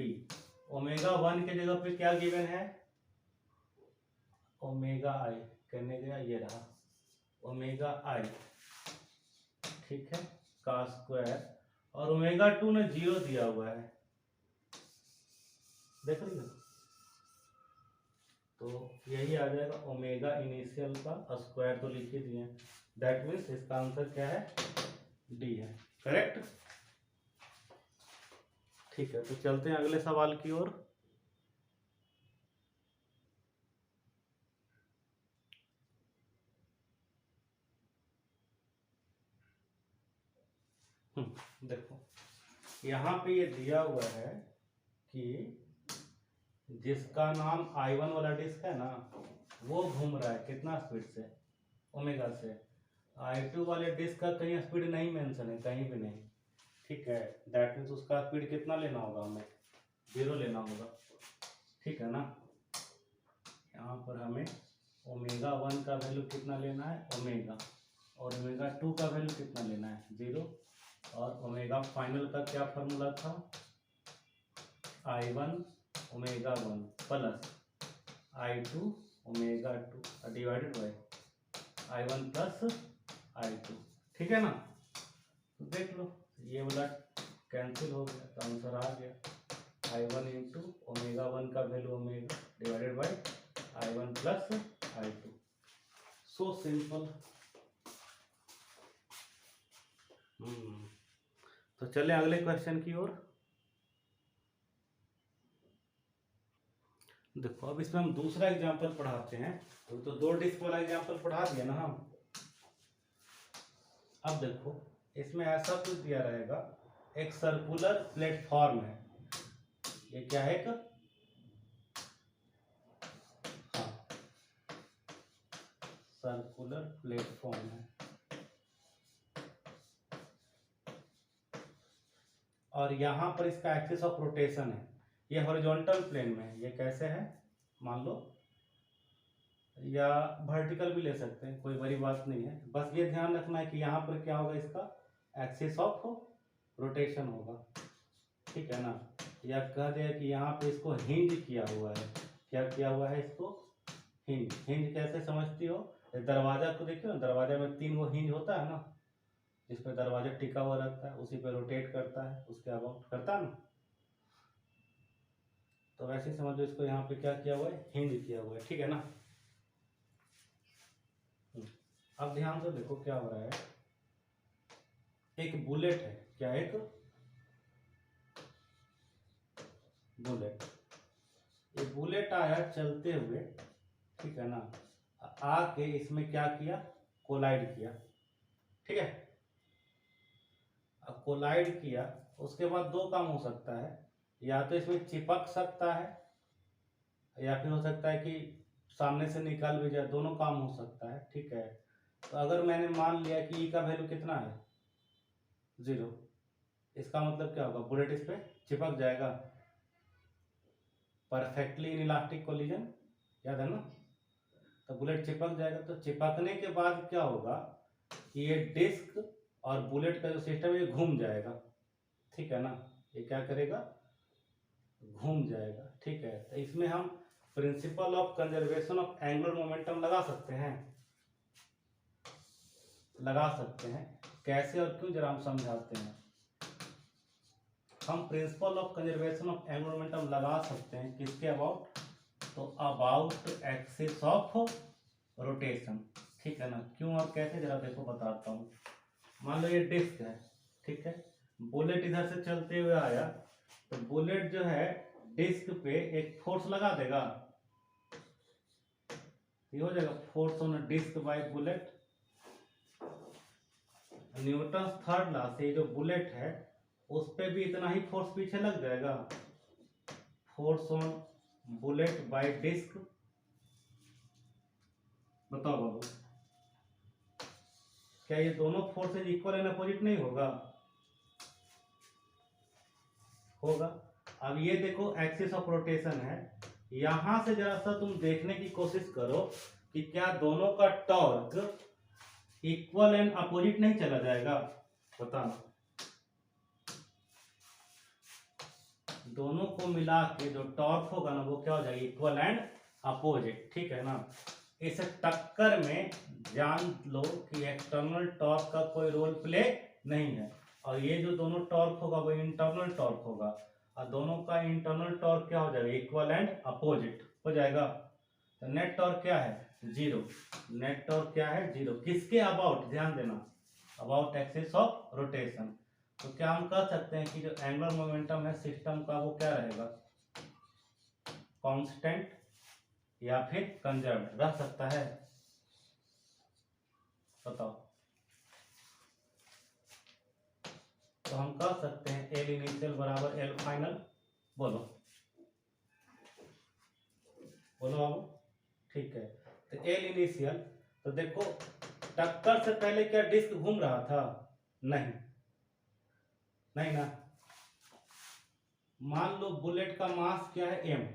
A: ω1 के जगह पे क्या गिवन है, ω I कहने गया, ये रहा ω I, ठीक है, का स्क्वायर। और ω2 ने 0 दिया हुआ है, देख रही हो। तो यही आ जाएगा ओमेगा इनिशियल का स्क्वायर, तो लिख ही दिए। दैट मीन्स इसका आंसर क्या है, डी है, करेक्ट। ठीक है, तो चलते हैं अगले सवाल की ओर। देखो यहाँ पे ये दिया हुआ है कि जिसका नाम I1 वाला डिस्क है ना, वो घूम रहा है कितना स्पीड से, ओमेगा से। I2 वाले डिस्क का कहीं स्पीड नहीं मेंशन है, कहीं भी नहीं, ठीक है। दैट मीन्स उसका स्पीड कितना लेना होगा, हमें 0 लेना होगा, ठीक है ना। यहाँ पर हमें ω1 का वैल्यू कितना लेना है, ओमेगा, और ω2 का वैल्यू कितना लेना है, 0। और ओमेगा फाइनल का क्या फॉर्मूला था, I1 ω1 plus I2 ω2 divided by I1 plus I2, ठीक है ना। तो देख लो, ये वाला कैंसिल हो गया, तो आंसर आ गया I1 इंटू ω1 का value omega divided by I1 plus I2। So simple. तो चले अगले क्वेश्चन की ओर। देखो अब इसमें हम दूसरा एग्जांपल पढ़ाते हैं। तो 2 डिस्क वाला एग्जांपल पढ़ा दिया ना हम। अब देखो इसमें ऐसा कुछ दिया रहेगा, एक सर्कुलर प्लेटफॉर्म है, ये क्या है, एक सर्कुलर प्लेटफॉर्म है, और यहाँ पर इसका एक्सिस ऑफ रोटेशन है, ये हॉरिजॉन्टल प्लेन में है। ये कैसे है, मान लो, या वर्टिकल भी ले सकते हैं, कोई बड़ी बात नहीं है। बस ये ध्यान रखना है कि यहाँ पर क्या होगा, इसका एक्सिस ऑफ रोटेशन होगा, ठीक है ना। या कह दिया कि यहाँ पे इसको हिंज किया हुआ है। क्या किया हुआ है, इसको हिंज। हिंज कैसे समझती हो, दरवाजा को देखियो ना, दरवाजा में 3 वो हिंज होता है ना, जिस पे दरवाजा टिका हुआ रहता है, उसी पे रोटेट करता है, उसके अबाउट करता है ना। तो वैसे ही समझो, इसको यहाँ पे क्या किया हुआ है, हिंज किया हुआ है, ठीक है ना। अब ध्यान से देखो क्या हो रहा है, एक बुलेट है, क्या, एक बुलेट। ये बुलेट आया चलते हुए, ठीक है ना, आके इसमें क्या किया, कोलाइड किया, ठीक है। अब कोलाइड किया, उसके बाद 2 काम हो सकता है, या तो इसमें चिपक सकता है, या फिर हो सकता है कि सामने से निकल भी जाए, दोनों काम हो सकता है, ठीक है। तो अगर मैंने मान लिया कि ई का वैल्यू कितना है, 0, इसका मतलब क्या होगा, बुलेट इस पे चिपक जाएगा, परफेक्टली इन इलास्टिक कोलिजन, याद है ना। तो बुलेट चिपक जाएगा। तो चिपकने के बाद क्या होगा कि ये डिस्क और बुलेट का जो सिस्टम है, ये घूम जाएगा, ठीक है ना। ये क्या करेगा, घूम जाएगा, ठीक है। तो इसमें हम principle of conservation of angular momentum लगा सकते हैं, कैसे और क्यों, जरा हम समझाते हैं। हम principle of conservation of angular momentum लगा सकते हैं किसके अबाउट, तो अबाउट एक्सिस ऑफ रोटेशन, ठीक है ना। क्यों और कैसे, जरा देखो बताता हूँ। मान लो ये डिस्क है, ठीक है, बुलेट इधर से चलते हुए आया, तो बुलेट जो है डिस्क पे एक फोर्स लगा देगा, ये हो जाएगा force on disc by bullet. Newton third law से जो बुलेट है उस पे भी इतना ही फोर्स पीछे लग जाएगा, force on bullet by disc. बताओ बाबू, क्या ये दोनों फोर्सेज इक्वल एंड अपोजिट नहीं होगा? होगा। अब ये देखो एक्सिस ऑफ रोटेशन है, यहां से जरा सा तुम देखने की कोशिश करो कि क्या दोनों का टॉर्क इक्वल एंड अपोजिट नहीं चला जाएगा? बताना। दोनों को मिला के जो टॉर्क होगा ना वो क्या हो जाएगा? इक्वल एंड अपोजिट, ठीक है ना। इस टक्कर में जान लो कि एक्सटर्नल टॉर्क का कोई रोल प्ले नहीं है, और ये जो दोनों टॉर्क होगा वो इंटरनल टॉर्क होगा, और दोनों का इंटरनल टॉर्क क्या हो जाएगा? इक्वल एंड अपोजिट हो जाएगा। तो नेट टॉर्क क्या है? जीरो। नेट टॉर्क क्या है? जीरो। किसके अबाउट? ध्यान देना, अबाउट एक्सिस ऑफ रोटेशन। तो क्या हम कह सकते हैं कि जो एंगुलर मोमेंटम है सिस्टम का वो क्या रहेगा? कांस्टेंट या फिर कंजर्व्ड रह सकता है? बताओ। तो हम कह सकते हैं एल इनिशियल बराबर एल फाइनल। बोलो बोलो बाबू। ठीक है, तो एल इनिशियल, तो देखो टक्कर से पहले क्या डिस्क घूम रहा था? नहीं, नहीं ना। मान लो बुलेट का मास क्या है? m,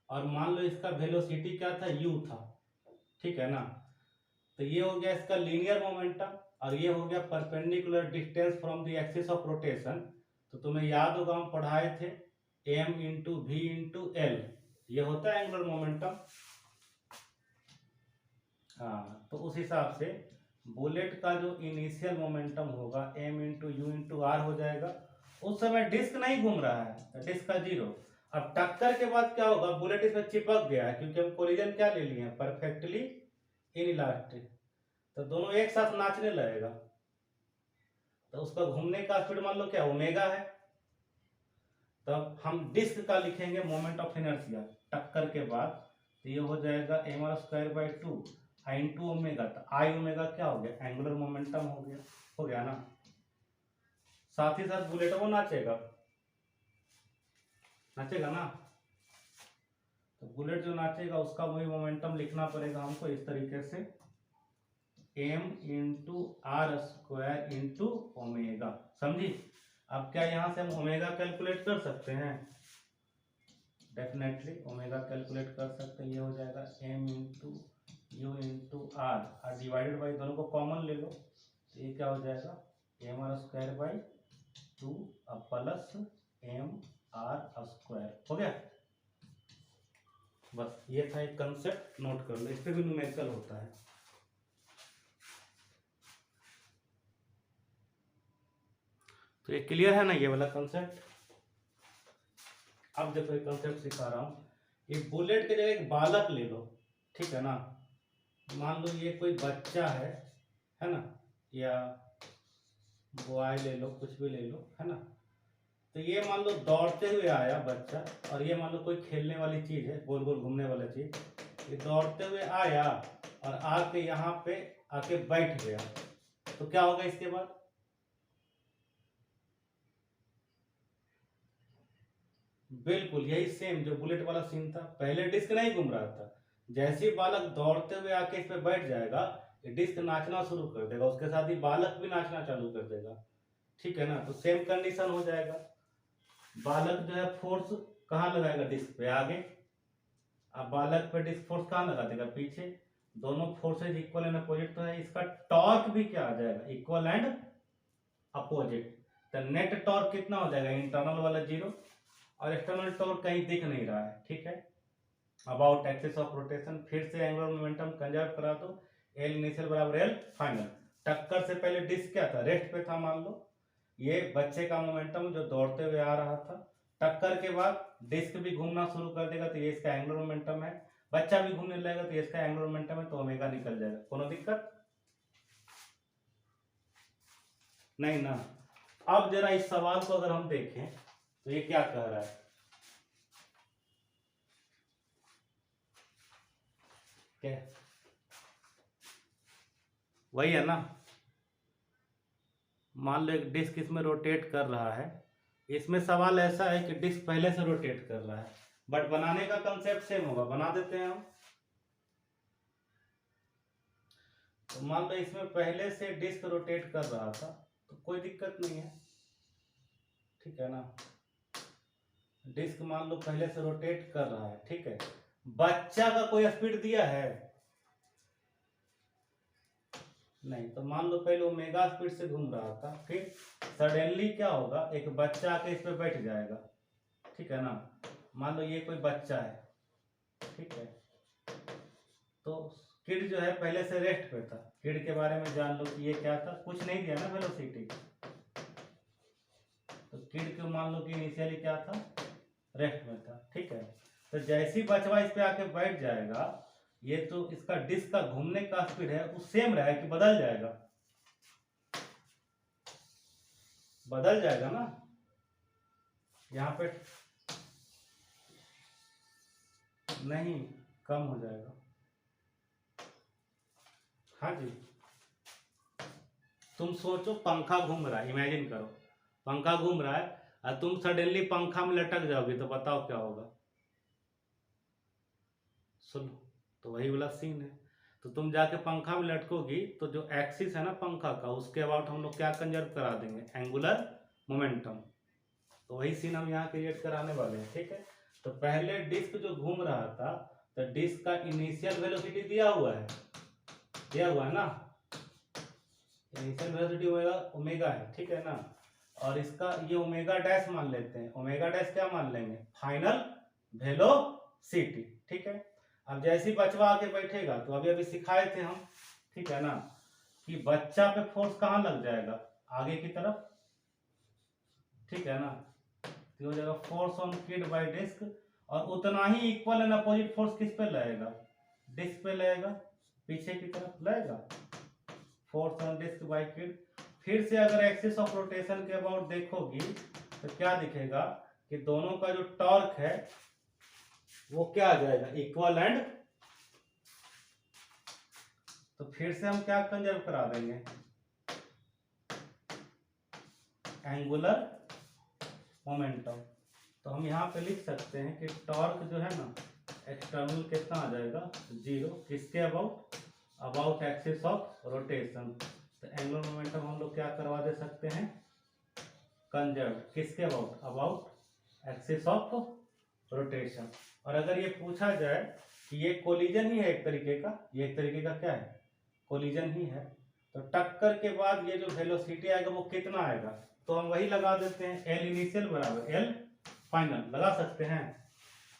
A: और मान लो इसका वेलोसिटी क्या था? u था, ठीक है ना। तो ये हो गया इसका लीनियर मोमेंटम, और ये हो गया perpendicular distance from the axis of rotation. तो तुम्हें याद होगा हम पढ़ाए थे m into V into L, ये होता है एंगुलर मोमेंटम। हाँ, तो उस हिसाब से बुलेट का जो इनिशियल मोमेंटम होगा m into U into R हो जाएगा। उस समय डिस्क नहीं घूम रहा है, तो डिस्क का जीरो। अब टक्कर के बाद क्या होगा? बुलेट इसमें चिपक गया है, क्योंकि हम कोलिजन क्या ले लिए हैं? Perfectly inelastic. तो दोनों एक साथ नाचने लगेगा, तो उसका घूमने का स्पीड मान लो क्या? ओमेगा है। तब हम डिस्क का लिखेंगे मोमेंट ऑफ इनर्शिया टक्कर के बाद, तो ये हो जाएगा M R square by 2 I into omega. तो आई ओमेगा क्या हो गया? एंगुलर मोमेंटम हो गया ना। साथ ही साथ बुलेट वो नाचेगा, नाचेगा ना। तो बुलेट जो नाचेगा उसका वही मोमेंटम लिखना पड़ेगा हमको इस तरीके से, m into R square into omega. समझी? अब क्या यहाँ से हम ओमेगा कैलकुलेट कर सकते हैं? डेफिनेटली ओमेगा कैलकुलेट कर सकते हैं। ये हो जाएगा m into U into R, और डिवाइडेड बाई दोनों को कॉमन ले लो, तो ये क्या हो जाएगा? M R square by 2 plus M R square. हो गया? बस ये था एक कंसेप्ट, नोट कर लो, इस पे भी न्यूमेरिकल होता है। तो ये क्लियर है ना ये वाला कंसेप्ट? अब देखो एक कंसेप्ट सिखा रहा हूं। ये बुलेट के जगह एक बालक ले लो, ठीक है ना। मान लो ये कोई बच्चा है ना, या बॉय ले लो, कुछ भी ले लो, है ना। तो ये मान लो दौड़ते हुए आया बच्चा, और ये मान लो कोई खेलने वाली चीज है, गोल गोल घूमने वाला चीज। ये दौड़ते हुए आया और आके यहाँ पे आके बैठ गया, तो क्या होगा इसके बाद? बिल्कुल यही सेम जो बुलेट वाला सीन था, पहले डिस्क नहीं घूम रहा था, जैसे ही बालक दौड़ते हुए आके इस पे बैठ जाएगा, ये डिस्क नाचना शुरू कर देगा, उसके साथ ही बालक भी नाचना चालू कर देगा, ठीक है ना। तो सेम कंडीशन हो जाएगा। बालक जो है फोर्स कहाँ लगाएगा? डिस्क पे आगे। अब बालक पे डिस्क फोर्स कहाँ लगा देगा? पीछे। दोनों फोर्सेज इक्वल एंड अपोजिट तो है, इसका टॉर्क भी क्या आ जाएगा? Equal and opposite. तो नेट टॉर्क कितना हो जाएगा? इंटरनल वाला जीरो, और एक्सटर्नल टॉर्क कहीं दिख नहीं रहा है, ठीक है। अबाउट एक्सिस ऑफ रोटेशन, फिर से एंगुलर मोमेंटम कंजर्व करा दो, एल इनिशियल बराबर एल फाइनल। टक्कर से पहले डिस्क क्या था? रेस्ट पे था। मान लो ये बच्चे का मोमेंटम जो दौड़ते हुए आ रहा था, टक्कर के बाद डिस्क भी घूमना शुरू कर देगा, तो ये इसका एंगुलर मोमेंटम है। बच्चा भी घूमने लगेगा तो ये इसका एंगुलर मोमेंटम है, तो ओमेगा निकल जाएगा। कोनो दिक्कत नहीं ना। अब जरा इस सवाल को अगर हम देखें तो ये क्या कह रहा है, क्या वही है ना। मान लो एक डिस्क इसमें रोटेट कर रहा है, इसमें सवाल ऐसा है कि डिस्क पहले से रोटेट कर रहा है, बट बनाने का कंसेप्ट सेम होगा, बना देते हैं हम। तो मान लो इसमें पहले से डिस्क रोटेट कर रहा था तो कोई दिक्कत नहीं है, ठीक है ना। डिस्क मान लो पहले से रोटेट कर रहा है, ठीक है। बच्चा का कोई स्पीड दिया है नहीं, तो मान लो पहले ओमेगा स्पीड से घूम रहा था, फिर सडनली क्या होगा, एक बच्चा आके इस पे बैठ जाएगा, ठीक है ना। मान लो ये कोई बच्चा है, ठीक है। तो किड जो है पहले से रेस्ट पे था, किड के बारे में जान लो कि ये क्या था, कुछ नहीं दिया ना वेलोसिटी। तो किड को मान लो कि इनिशियली क्या था, रेस्ट में था, ठीक है। तो जैसी बचवा इस पे आके बैठ जाएगा, ये तो इसका डिस्क का घूमने का स्पीड है वो सेम रहा है कि बदल जाएगा, बदल जाएगा ना। यहाँ पे नहीं, कम हो जाएगा। हाँ जी, तुम सोचो पंखा घूम रहा है, इमेजिन करो पंखा घूम रहा है और तुम सडनली पंखा में लटक जाओगे तो बताओ क्या होगा। सुनो, तो वही वाला सीन है। तो तुम जाके पंखा में लटकोगी तो जो एक्सिस है ना पंखा का, उसके अबाउट हम लोग क्या कंजर्व करा देंगे, एंगुलर मोमेंटम। तो वही सीन हम यहाँ क्रिएट कराने वाले हैं, ठीक है। तो पहले डिस्क जो घूम रहा था, तो डिस्क का इनिशियल वेलोसिटी दिया हुआ है, दिया हुआ है ना, इनिशियल वेलोसिटी ओमेगा है, ठीक है ना। और इसका ये ओमेगा डैश मान लेते हैं, ओमेगा डैश क्या मान लेंगे, फाइनल वेलोसिटी, ठीक है। अब जैसे ही बचवा आके बैठेगा, तो अभी अभी सिखाए थे हम, ठीक है ना, कि बच्चा पे फोर्स कहाँ लग जाएगा, आगे की तरफ, ठीक है ना। तो हो जाएगा force on kid by disc, और उतना ही इक्वल एंड अपोजिट फोर्स किस पे लगेगा, डिस्क पे लगेगा, पीछे की तरफ लगेगा, force on disc by kid. फिर से अगर एक्सिस ऑफ रोटेशन के अबाउट देखोगी तो क्या दिखेगा कि दोनों का जो टॉर्क है वो क्या आ जाएगा, इक्वल एंड। तो फिर से हम क्या कंजर्व करा देंगे, एंगुलर मोमेंटम। तो हम यहाँ पे लिख सकते हैं कि टॉर्क जो है ना, एक्सटर्नल कितना आ जाएगा, 0, किसके about, about axis of rotation. तो एंगुलर मोमेंटम हम लोग क्या करवा दे सकते हैं, कंजर्व, किसके about, about axis of rotation. और अगर ये पूछा जाए कि ये कोलिजन ही है एक तरीके का, ये एक तरीके का क्या है, कोलिजन ही है, तो टक्कर के बाद ये जो वेलोसिटी आएगा वो कितना आएगा, तो हम वही लगा देते हैं, एल इनिशियल बराबर एल फाइनल लगा सकते हैं।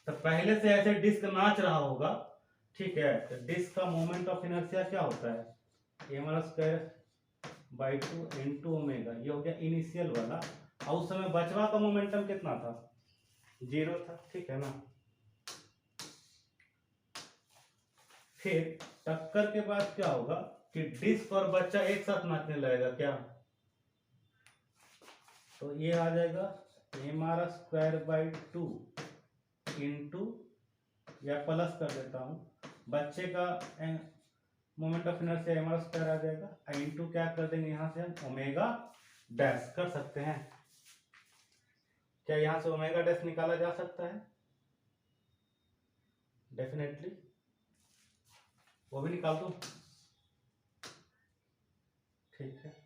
A: तो पहले से ऐसे डिस्क नाच रहा होगा, ठीक है, तो डिस्क का मोमेंट ऑफ इनर्शिया क्या होता है, m²/2 इंटू ओमेगा, ये हो गया इनिशियल वाला। और उस समय बचवा का मोमेंटम कितना था, 0 था, ठीक है ना। फिर टक्कर के बाद क्या होगा कि डिस्क और बच्चा एक साथ नाचने लगेगा क्या, तो ये आ जाएगा mr²/2 इंटू, या प्लस कर देता हूं, बच्चे का मोमेंट ऑफ इनर्शिया mr² आ जाएगा, इंटू क्या कर देंगे यहां से हम ओमेगा डैश कर सकते हैं। क्या यहां से ओमेगा डैश निकाला जा सकता है, डेफिनेटली, वो भी निकाल दो, ठीक है।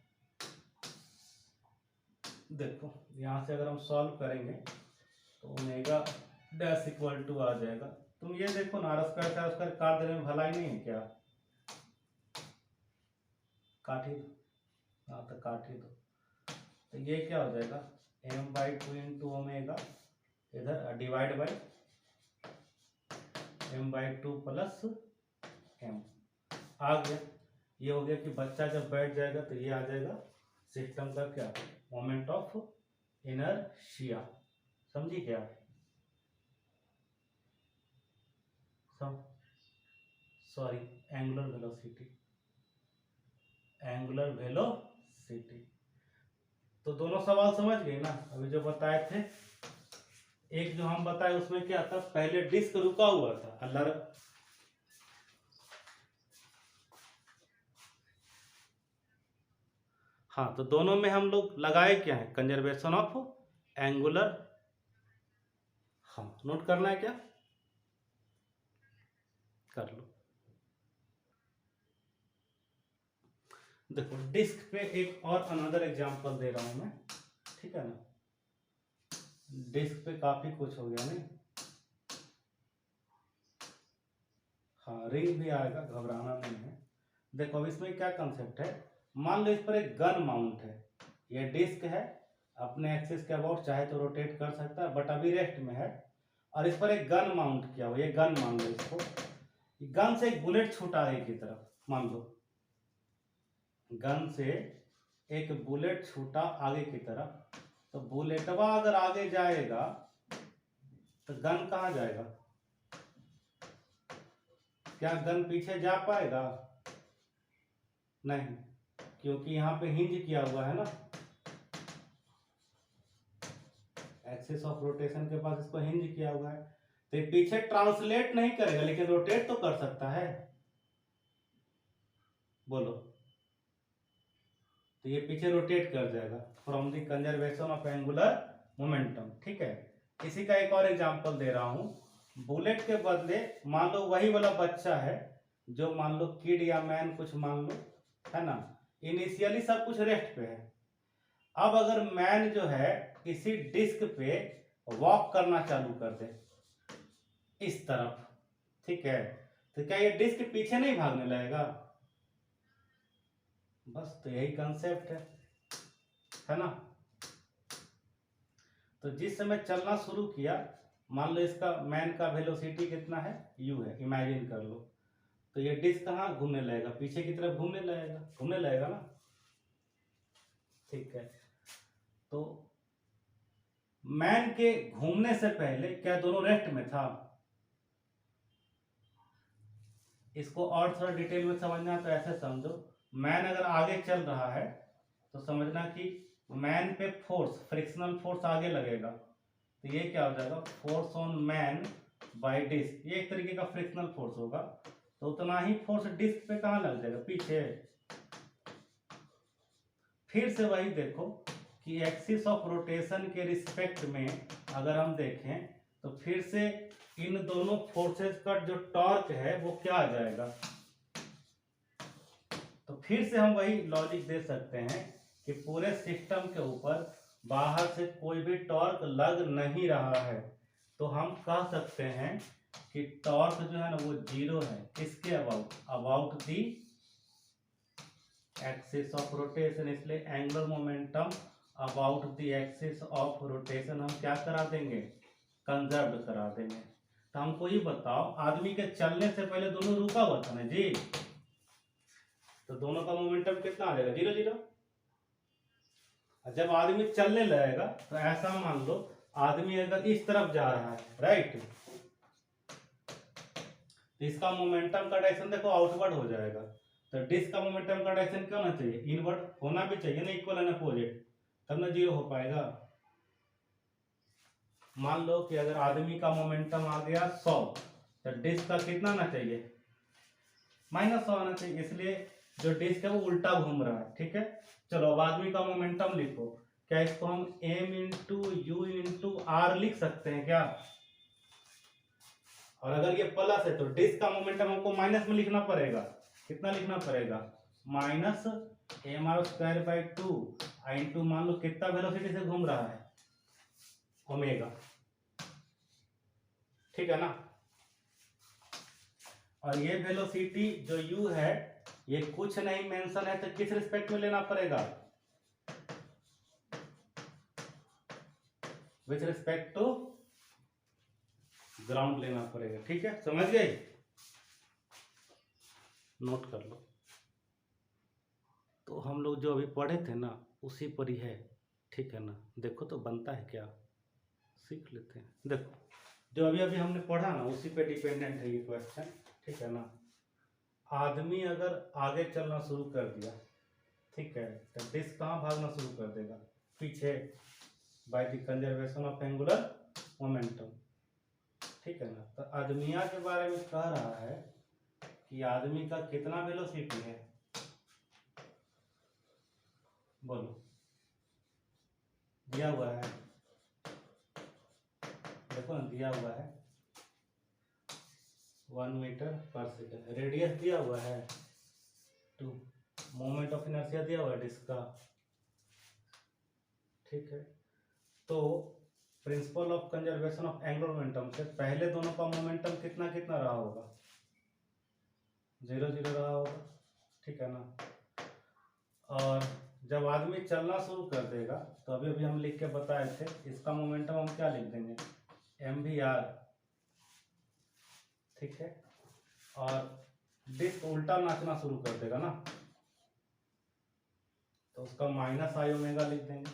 A: देखो यहां से अगर हम सॉल्व करेंगे तो ओमेगा डैश इक्वल टू आ जाएगा, तुम ये देखो ना, r² काट देने में भलाई नहीं है क्या, काट ही दो, हाँ तो काट ही दो। तो ये क्या हो जाएगा, m/2 इंटू ओमेगा, इधर divide by m/2 plus m आ गया। ये हो गया कि बच्चा जब बैठ जाएगा तो ये आ जाएगा सिस्टम का क्या, मोमेंट ऑफ इनर्शिया, समझी क्या, sorry angular velocity, angular velocity. तो दोनों सवाल समझ गए ना, अभी जो बताए थे। एक जो हम बताए उसमें क्या था, पहले डिस्क रुका हुआ था अलर, हाँ तो दोनों में हम लोग लगाए क्या है, कंजर्वेशन ऑफ एंगुलर, हाँ नोट करना है क्या, कर लो। देखो डिस्क पे एक और अनदर एग्जांपल दे रहा हूं मैं, ठीक है ना, डिस्क पे काफी कुछ हो गया नहीं, हाँ रिंग भी आएगा, घबराना नहीं है। देखो अब इसमें क्या कंसेप्ट है, मान लो इस पर एक गन माउंट है, ये डिस्क है, अपने एक्सिस के अबाउट चाहे तो रोटेट कर सकता है बट अभी रेस्ट में है, और इस पर एक गन माउंट किया हुआ, ये गन मान लो इसको, गन से एक बुलेट छूटा आगे की तरफ, मान लो गन से एक बुलेट छूटा आगे की तरफ, तो बुलेटवा अगर आगे जाएगा तो गन कहाँ जाएगा, क्या गन पीछे जा पाएगा, नहीं, क्योंकि यहाँ पे हिंज किया हुआ है ना, एक्सिस ऑफ रोटेशन के पास इसको हिंज किया हुआ है, तो ये पीछे ट्रांसलेट नहीं करेगा लेकिन रोटेट तो कर सकता है, बोलो, तो ये पीछे रोटेट कर जाएगा from the conservation of angular momentum, ठीक है। इसी का एक और एग्जांपल दे रहा हूं, बुलेट के बदले मान लो वही वाला बच्चा है जो मान लो किड या मैन कुछ मान लो, है ना, इनिशियली सब कुछ रेस्ट पे है, अब अगर मैन जो है इसी डिस्क पे वॉक करना चालू कर दे इस तरफ, ठीक है, तो क्या ये डिस्क पीछे नहीं भागने लगेगा, बस तो यही कंसेप्ट है ना। तो जिस समय चलना शुरू किया, मान लो इसका मैन का वेलोसिटी कितना है, u है, इमेजिन कर लो, तो ये डिस्क कहाँ घूमने लगेगा, पीछे की तरफ घूमने लगेगा ना, ठीक है। तो मैन के घूमने से पहले क्या दोनों रेस्ट में था, इसको और थोड़ा डिटेल में समझना तो ऐसे समझो, मैन अगर आगे चल रहा है तो समझना कि मैन पे फोर्स, फ्रिक्शनल फोर्स आगे लगेगा, तो ये क्या हो जाएगा, force on man by disc, ये एक तरीके का फ्रिक्शनल फोर्स होगा, तो उतना ही फोर्स डिस्क पे कहाँ लग जाएगा, पीछे। फिर से वही देखो कि एक्सिस ऑफ रोटेशन के रिस्पेक्ट में अगर हम देखें तो फिर से इन दोनों फोर्सेस का जो टॉर्क है वो क्या आ जाएगा, तो फिर से हम वही लॉजिक दे सकते हैं कि पूरे सिस्टम के ऊपर बाहर से कोई भी टॉर्क लग नहीं रहा है, तो हम कह सकते हैं कि टॉर्क जो है ना वो जीरो है, किसके about, about the axis of rotation, इसलिए angular momentum about the axis of rotation हम क्या करा देंगे, कंजर्व करा देंगे। तो हमको ये बताओ, आदमी के चलने से पहले दोनों रुका हुआ था ना जी, तो दोनों का मोमेंटम कितना आ जाएगा, जीरो जीरो। जब आदमी चलने लगेगा तो ऐसा मान लो आदमी अगर इस तरफ जा रहा है, राइट, तो इसका मोमेंटम का डायरेक्शन देखो आउटवर्ड हो जाएगा, तो डिस्क का मोमेंटम का डायरेक्शन क्या होना चाहिए, इनवर्ड होना भी चाहिए ना, इक्वल एंड अपोजिट, तब ना जीरो हो पाएगा। मान लो कि अगर आदमी का मोमेंटम आ गया 100, तो डिस्क का कितना आना चाहिए, -100 आना चाहिए, इसलिए जो डिस्क है वो उल्टा घूम रहा है, ठीक है। चलो अब आदमी का मोमेंटम लिखो, क्या इसको हम m into U into R लिख सकते हैं क्या, और अगर ये प्लस है तो डिस्क का मोमेंटम हमको माइनस में लिखना पड़ेगा, कितना लिखना पड़ेगा, -mr²/2 इंटू मान लो कितना वेलोसिटी से घूम रहा है, ओमेगा, ठीक है ना। और ये वेलोसिटी जो u है ये कुछ नहीं मेंशन है, तो किस रिस्पेक्ट में लेना पड़ेगा, विथ रिस्पेक्ट टू ग्राउंड लेना पड़ेगा, ठीक है, समझ गए, नोट कर लो। तो हम लोग जो अभी पढ़े थे ना उसी पर ही है, ठीक है ना, देखो तो बनता है क्या, सीख लेते हैं। देखो जो अभी अभी हमने पढ़ा ना उसी पे डिपेंडेंट है ये क्वेश्चन, ठीक है ना। आदमी अगर आगे चलना शुरू कर दिया, ठीक है, तो डिस्क कहाँ भागना शुरू कर देगा, पीछे, by the conservation of angular momentum, ठीक है ना। तो आदमिया के बारे में कह रहा है कि आदमी का कितना वेलोसिटी है, बोलो, दिया हुआ है, देखो ना दिया हुआ है 1 मीटर पर सेकेंड, रेडियस दिया हुआ है 2, मोमेंट ऑफ इनर्शिया दिया हुआ है डिस्क का, ठीक है। तो principle of conservation of angular momentum से पहले दोनों का मोमेंटम कितना कितना रहा होगा, 0 0 रहा होगा, ठीक है ना। और जब आदमी चलना शुरू कर देगा तो अभी अभी हम लिख के बताए थे, इसका मोमेंटम हम क्या लिख देंगे, mvr, ठीक है। और डिस्क उल्टा नाचना शुरू कर देगा ना, तो उसका माइनस आई ओमेगा लिख देंगे,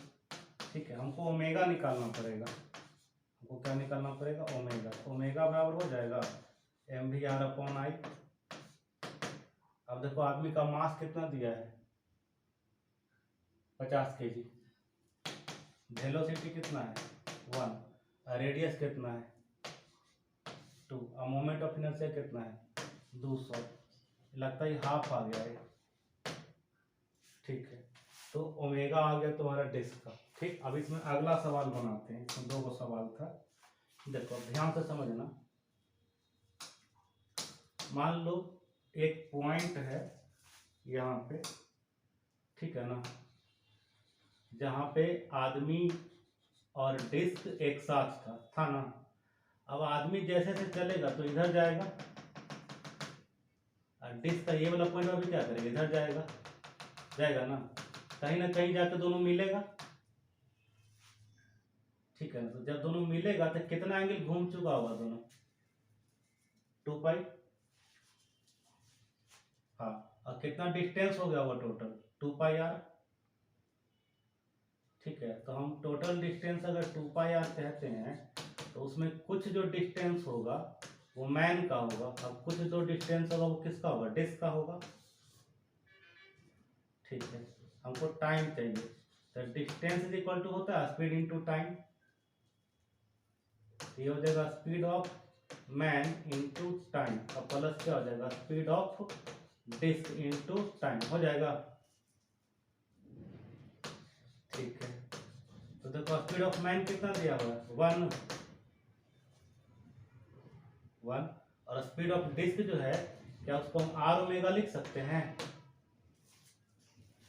A: ठीक है। हमको ओमेगा निकालना पड़ेगा, हमको क्या निकालना पड़ेगा, ओमेगा। ओमेगा बराबर हो जाएगा mvr अपॉन आई। अब देखो आदमी का मास कितना दिया है, 50 kg, वेलोसिटी कितना है 1, रेडियस कितना है 2, और मोमेंट ऑफ इनर्शिया कितना है 200, लगता है हाफ आ गया है, ठीक है। तो ओमेगा आ गया तुम्हारा डिस्क का, ठीक। अब इसमें अगला सवाल बनाते हैं, इसमें 2 सवाल था, देखो ध्यान से समझना। मान लो एक पॉइंट है यहाँ पे, ठीक है ना, जहाँ पे आदमी और डिस्क एक साथ था ना। अब आदमी जैसे से चलेगा तो इधर जाएगा, और डिस्क का ये वाला पॉइंट अभी क्या करेगा, इधर जाएगा, जाएगा ना कहीं जाकर दोनों मिलेगा, ठीक है ना। तो जब दोनों मिलेगा तो कितना एंगल घूम चुका होगा दोनों, 2 पाई, हाँ। और कितना डिस्टेंस हो गया होगा टोटल, 2 पाई आर, ठीक है। तो हम टोटल डिस्टेंस अगर 2 पाई आर कहते हैं तो उसमें कुछ जो डिस्टेंस होगा वो मैन का होगा, अब कुछ जो डिस्टेंस होगा वो किसका होगा, डिस्क का होगा, ठीक है। हमको टाइम चाहिए, तो डिस्टेंस इज इक्वल टू होता है स्पीड इनटू टाइम, ये हो जाएगा speed of man into time, और प्लस क्या हो जाएगा, speed of disc into time हो जाएगा, ठीक है। तो देखो स्पीड ऑफ मैन कितना दिया हुआ है 1, और स्पीड ऑफ डिस्क जो है, क्या उसको हम आर ओमेगा लिख सकते हैं,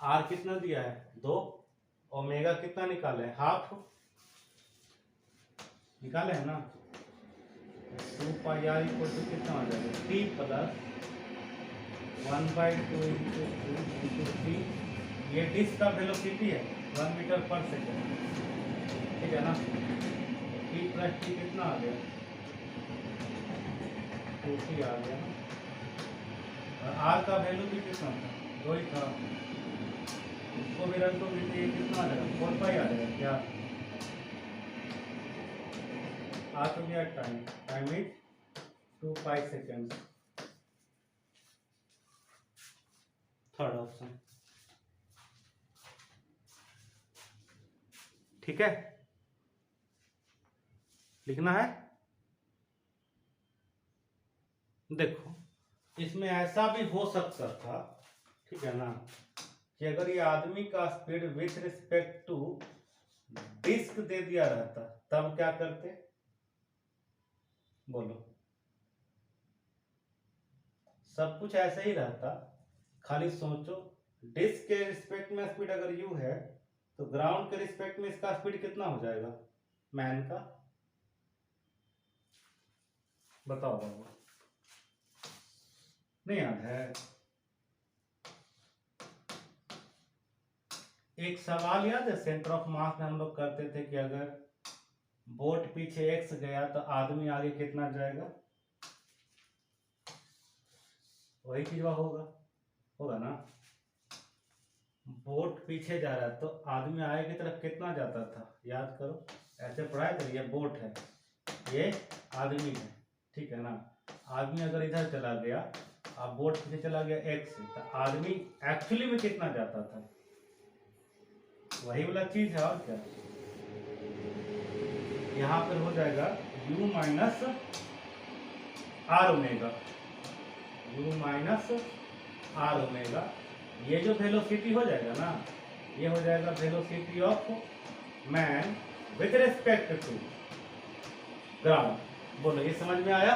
A: आर कितना दिया है 2, ओमेगा कितना निकाले हैं, हाफ निकाले है ना, 2 पाई आर इक्वल टू कितना हो जाएगा, टी प्लस 1/2 इंटू टी, ये डिस्क का वेलोसिटी है 1 मीटर पर सेकेंड, ठीक है ना। टी प्लस टी कितना आ गया, 2t आ गया, और आर का वैल्यू भी कितना था, 2 ही था, इसको भी रख दो, ये कितना आ जाएगा 4 पाई आ जाएगा, क्या आ तो गया time is 2 pi second, third option, ठीक है। लिखना है, देखो इसमें ऐसा भी हो सकता था, ठीक है ना, कि अगर ये आदमी का speed with respect to disc दे दिया रहता तब क्या करते, बोलो। सब कुछ ऐसे ही रहता, खाली सोचो, डिस्क के रिस्पेक्ट में स्पीड अगर यू है तो ग्राउंड के रिस्पेक्ट में इसका स्पीड कितना हो जाएगा मैन का, बताओ बाबू, नहीं याद है। एक सवाल याद है सेंटर ऑफ मास में हम लोग करते थे कि अगर बोट पीछे x गया तो आदमी आगे कितना जाएगा, वही चीज वह होगा ना। बोट पीछे जा रहा है तो आदमी आगे की तरफ कितना जाता था, याद करो, ऐसे पढ़ाया था, ये बोट है, ये आदमी है, ठीक है ना। आदमी अगर इधर चला गया, अब बोट पीछे चला गया x से, तो आदमी एक्चुअली में कितना जाता था, वही वाला चीज है, और क्या, यहाँ पर हो जाएगा u minus R omega, u minus R omega. ये जो वेलोसिटी हो जाएगा ना, ये हो जाएगा velocity of man with respect to ground. बोलो ये समझ में आया?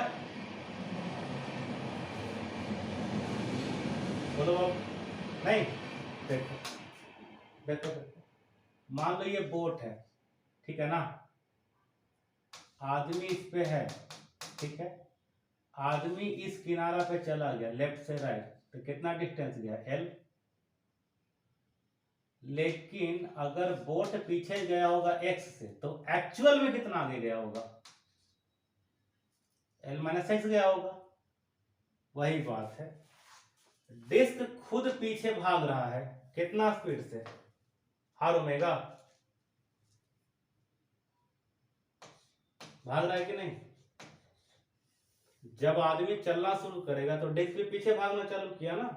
A: बोलो नहीं? देखो देखो देखो, मान लो ये बोट है, ठीक है ना, आदमी इस पे है, ठीक है, आदमी इस किनारा पे चला गया लेफ्ट से राइट, तो कितना डिस्टेंस गया L। लेकिन अगर बोट पीछे गया होगा x से, तो एक्चुअल में कितना आगे गया होगा? L माइनस एक्स गया होगा। वही बात है, डिस्क खुद पीछे भाग रहा है, कितना स्पीड से? R omega. भाग रहा है कि नहीं? जब आदमी चलना शुरू करेगा तो डिस्क भी पीछे भागना चालू किया ना,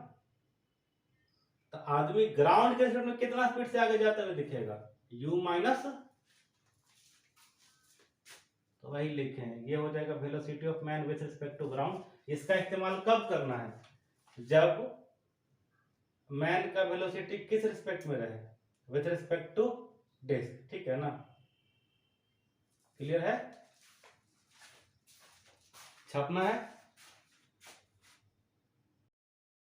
A: तो आदमी ग्राउंड के स्पीड में कितना स्पीड से आगे जाते हुए दिखेगा? u माइनस, तो वही लिखे हैं, ये हो जाएगा velocity of man with respect to ground. इसका इस्तेमाल कब करना है? जब मैन का वेलोसिटी किस रिस्पेक्ट में रहे? विथ रिस्पेक्ट टू डिस्क, ठीक है ना? क्लियर है? छापना है?